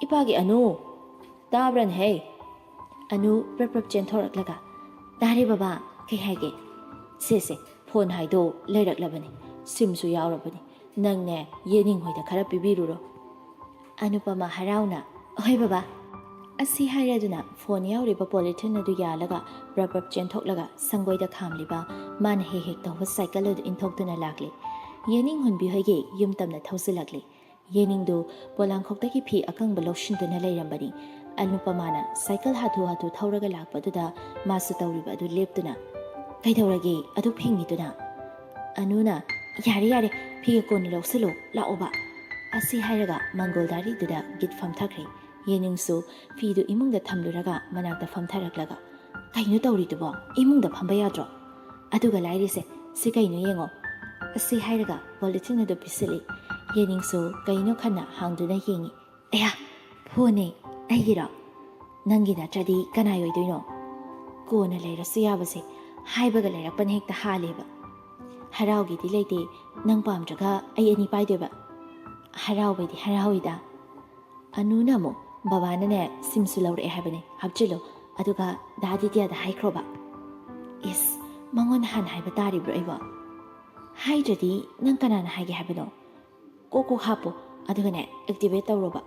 ꯏꯄꯥꯒꯤ ꯑꯅꯨ, ꯇꯥꯕ꯭ꯔꯅꯦꯍꯦ? ꯑꯅꯨ ꯄ꯭ꯔꯞ ꯆꯦꯟꯊꯣꯔꯛꯂꯒ, ꯇꯥꯔꯦ ꯕꯕꯥ, ꯀꯩ ꯍꯥꯏꯒꯦ? ꯁꯦ ꯐꯣꯟ ꯍꯥꯏꯗꯣ ꯂꯩꯔꯛꯂꯕꯅꯤ, ꯁꯤꯝꯁꯨ ꯌꯥꯎꯔꯕꯅꯤ꯫ ꯅꯪꯅꯦ ꯌꯦꯅꯤꯡ ꯍꯣꯏꯗ ꯈꯔ ꯄꯤꯕꯤꯔꯨꯔꯣ꯫ ꯑꯅꯨꯄꯃꯥ ꯍꯔꯥꯎꯅ, ꯍꯣꯏ ꯕꯕꯥ꯫ ꯑꯁꯤ ꯍꯥꯏꯔꯗꯨꯅ ꯐꯣꯟ ꯌꯥꯎꯔꯤꯕ ꯄꯣꯂꯤꯊꯤꯟ ꯑꯗꯨ ꯌꯥꯜꯂꯒ ꯄ꯭ꯔꯞ ꯆꯦꯟꯊꯣꯛꯂꯒ ꯁꯪꯒꯣꯏꯗ ꯈꯥꯝꯂꯤꯕ ꯃꯥꯅ ꯍꯦꯛ ꯇꯧꯕ ꯁꯥꯏꯀꯜ ꯑꯗꯨ ꯏꯟꯊꯣꯛꯇꯨꯅ ꯂꯥꯛꯂꯤ꯫ ꯌꯦꯅꯤꯡ ꯍꯨꯟꯕꯤ ꯍꯣꯏꯒꯤ ꯌꯨꯝ ꯇꯝꯅ ꯊꯧꯖꯤꯜꯂꯛꯂꯤ꯫ ꯌꯦꯅꯤꯡꯗꯨ ꯄꯣꯂꯥꯡꯈꯣꯛꯇꯒꯤ ꯐꯤ ꯑꯀꯪꯕ ꯂꯧꯁꯤꯟꯗꯨꯅ ꯂꯩꯔꯝꯕꯅꯤ꯫ ꯑꯅꯨꯄꯃꯥꯅ ꯁꯥꯏꯀꯜ ꯍꯥꯊꯨ ꯊꯧꯔꯒ ꯂꯥꯛꯄꯗꯨꯗ ꯃꯥꯁꯨ ꯇꯧꯔꯤꯕ ꯑꯗꯨ ꯂꯦꯞꯇꯨꯅ, ꯀꯩꯗꯧꯔꯒꯦ ꯑꯗꯨ ꯐꯤꯡꯉꯤꯗꯨꯅ? ꯑꯅꯨꯅ, ꯌꯥꯔꯦ, ꯐꯤꯒ ꯀꯣꯟꯅ ꯂꯧꯁꯤꯜꯂꯣ, ꯂꯥꯛꯑꯣꯕ꯫ ꯑꯁꯤ ꯍꯥꯏꯔꯒ ꯃꯪꯒꯣꯜꯗꯥꯔꯤꯗꯨꯗ ꯒꯤꯠ ꯐꯝꯊꯈ꯭ꯔꯦ꯫ ꯌꯦꯅꯤꯡꯁꯨ ꯐꯤꯗꯨ ꯏꯃꯨꯡꯗ ꯊꯝꯂꯨꯔꯒ ꯃꯅꯥꯛꯇ ꯐꯝꯊꯔꯛꯂꯒ, ꯀꯩꯅꯣ ꯇꯧꯔꯤꯗꯨꯕꯣ? ꯏꯃꯨꯡꯗ ꯐꯝꯕ ꯌꯥꯗ꯭ꯔꯣ? ꯑꯗꯨꯒ ꯂꯥꯏꯔꯤꯁꯦ, ꯁꯤ ꯀꯩꯅꯣ ꯌꯦꯡꯉꯣ꯫ ꯑꯁꯤ ꯍꯥꯏꯔꯒ ꯄꯣꯂꯤꯊꯤꯟ ꯑꯗꯨ ꯄꯤꯁꯤꯜꯂꯤ꯫ ꯌꯦꯅꯤꯡꯁꯨ ꯀꯩꯅꯣ ꯈꯟꯅ ꯍꯥꯡꯗꯨꯅ ꯌꯦꯡꯉꯤ꯫ ꯑꯌꯥ, ꯐꯣꯟꯅꯦ, ꯑꯩꯒꯤꯔꯣ? ꯅꯪꯒꯤ ꯅꯠꯇ꯭ꯔꯗꯤ ꯀꯅꯥꯏ ꯑꯣꯏꯗꯣꯏꯅꯣ? ꯀꯣꯟꯅ ꯂꯩꯔꯁꯨ ꯌꯥꯕꯁꯦ ꯍꯥꯏꯕꯒ ꯂꯩꯔꯛꯄꯅ ꯍꯦꯛꯇ ꯍꯥꯜꯂꯦꯕ꯫ ꯍꯔꯥꯎꯒꯦꯗꯤ ꯂꯩꯇꯦ, ꯅꯪ ꯄꯥꯝꯗ꯭ꯔꯒ ꯑꯩ ꯑꯅꯤ ꯄꯥꯏꯗꯣꯏꯕ? ꯍꯔꯥꯎꯕꯩꯗꯤ ꯍꯔꯥꯎꯏꯗ꯫ ꯑꯅꯨꯅ ꯑꯃꯨꯛ, ꯕꯕꯥꯅꯅꯦ ꯁꯤꯝꯁꯨ ꯂꯧꯔꯛꯑꯦ ꯍꯥꯏꯕꯅꯦ, ꯍꯥꯞꯆꯤꯜꯂꯣ, ꯑꯗꯨꯒ ꯗꯥ ꯗꯤꯗꯤꯌꯥꯗ ꯍꯥꯏꯈ꯭ꯔꯣꯕ꯫ ꯏꯁ, ꯃꯉꯣꯟꯗ ꯍꯥꯟꯅ ꯍꯥꯏꯕ ꯇꯥꯔꯤꯕ꯭ꯔꯣ ꯑꯩꯕꯣ? ꯍꯥꯏꯗ꯭ꯔꯗꯤ ꯅꯪ ꯀꯅꯥꯅ ꯍꯥꯏꯒꯦ ꯍꯥꯏꯕꯅꯣ? ꯀꯣꯛ ꯍꯥꯞꯄꯣ, ꯑꯗꯨꯒꯅꯦ ꯑꯦꯛꯇꯤꯚꯦꯠ ꯇꯧꯔꯣꯕ꯫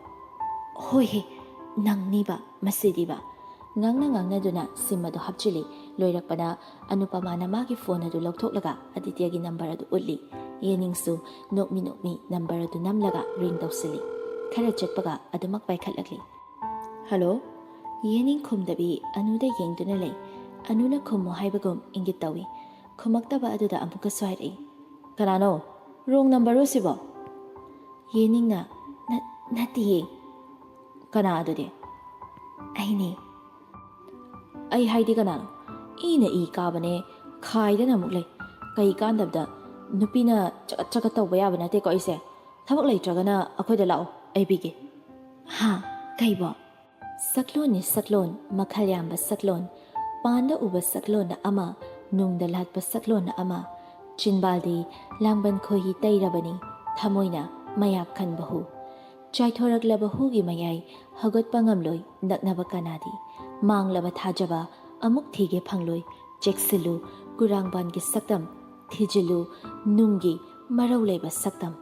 ꯍꯣꯏꯍꯦ, ꯅꯪꯅꯤꯕ ꯃꯁꯤꯗꯤꯕ꯫ ꯉꯥꯡꯅꯗꯨꯅ ꯁꯤꯝ ꯑꯗꯨ ꯍꯥꯞꯆꯤꯜꯂꯤ꯫ ꯂꯣꯏꯔꯛꯄꯗ ꯑꯅꯨꯄꯃꯥꯅ ꯃꯥꯒꯤ ꯐꯣꯟ ꯑꯗꯨ ꯂꯧꯊꯣꯛꯂꯒ ꯑꯗꯤꯇ꯭ꯌꯒꯤ ꯅꯝꯕꯔ ꯑꯗꯨ ꯎꯠꯂꯤ꯫ ꯌꯦꯅꯤꯡꯁꯨ ꯅꯣꯛꯃꯤ ꯅꯝꯕꯔ ꯑꯗꯨ ꯅꯝꯂꯒ ꯔꯤꯡ ꯇꯧꯁꯤꯜꯂꯤ꯫ ꯈꯔ ꯆꯠꯄꯒ ꯑꯗꯨꯃꯛ ꯄꯥꯏꯈꯠꯂꯛꯂꯤ꯫ ꯍꯜꯂꯣ? ꯌꯦꯅꯤꯡ ꯈꯨꯝꯗꯕꯤ ꯑꯅꯨꯗ ꯌꯦꯡꯗꯨꯅ ꯂꯩ꯫ ꯑꯅꯨꯅ ꯈꯨꯝꯃꯣ ꯍꯥꯏꯕꯒꯨꯝ ꯏꯪꯒꯤꯠ ꯇꯧꯏ꯫ ꯈꯨꯝꯃꯛꯇꯕ ꯑꯗꯨꯗ ꯑꯃꯨꯛꯀꯁꯨ ꯍꯥꯏꯔꯛꯏ꯫ ꯀꯅꯥꯅꯣ? ꯔꯣꯡ ꯅꯝꯕꯔꯔꯣ ꯁꯤꯕꯣ? ꯌꯦꯅꯤꯡꯅ, ꯅꯠꯇꯤꯌꯦ꯫ ꯀꯅꯥ ꯑꯗꯨꯗꯤ? ꯑꯩꯅꯦ꯫ ꯑꯩ ꯍꯥꯏꯗꯤ ꯀꯅꯥꯅꯣ? ꯏꯅ ꯏ ꯀꯥꯕꯅꯦ, ꯈꯥꯏꯗꯅ ꯑꯃꯨꯛ ꯂꯩ꯫ ꯀꯩ ꯀꯥꯟꯗꯕꯗ ꯅꯨꯄꯤꯅ ꯆꯒꯠ ꯇꯧꯕ ꯌꯥꯕ ꯅꯠꯇꯦꯀꯣ ꯑꯩꯁꯦ꯫ ꯊꯕꯛ ꯂꯩꯇ꯭ꯔꯒꯅ ꯑꯩꯈꯣꯏꯗ ꯂꯥꯛꯑꯣ, ꯑꯩ ꯄꯤꯒꯦ꯫ ꯍꯥ, ꯀꯩꯕꯣ? ꯁꯛꯂꯣꯟꯅꯤ ꯁꯛꯂꯣꯟ, ꯃꯈꯜ ꯌꯥꯝꯕ ꯁꯛꯂꯣꯟ꯫ ꯄꯥꯟꯗ ꯎꯕ ꯁꯛꯂꯣꯟꯅ ꯑꯃ, ꯅꯨꯡꯗ ꯂꯥꯠꯄ ꯁꯛꯂꯣꯟꯅ ꯑꯃ, चिनबालदी लांबन खोही तैरबनी थमोइना मयाप खनबहु चाइथोरकलब हुगी मयाई हगोत्पा ngamloi naknaba kanadi manglaba thajaba amuk thige phangloi cheksilu kurangban gi saktam thijilu nunggi marau leba saktam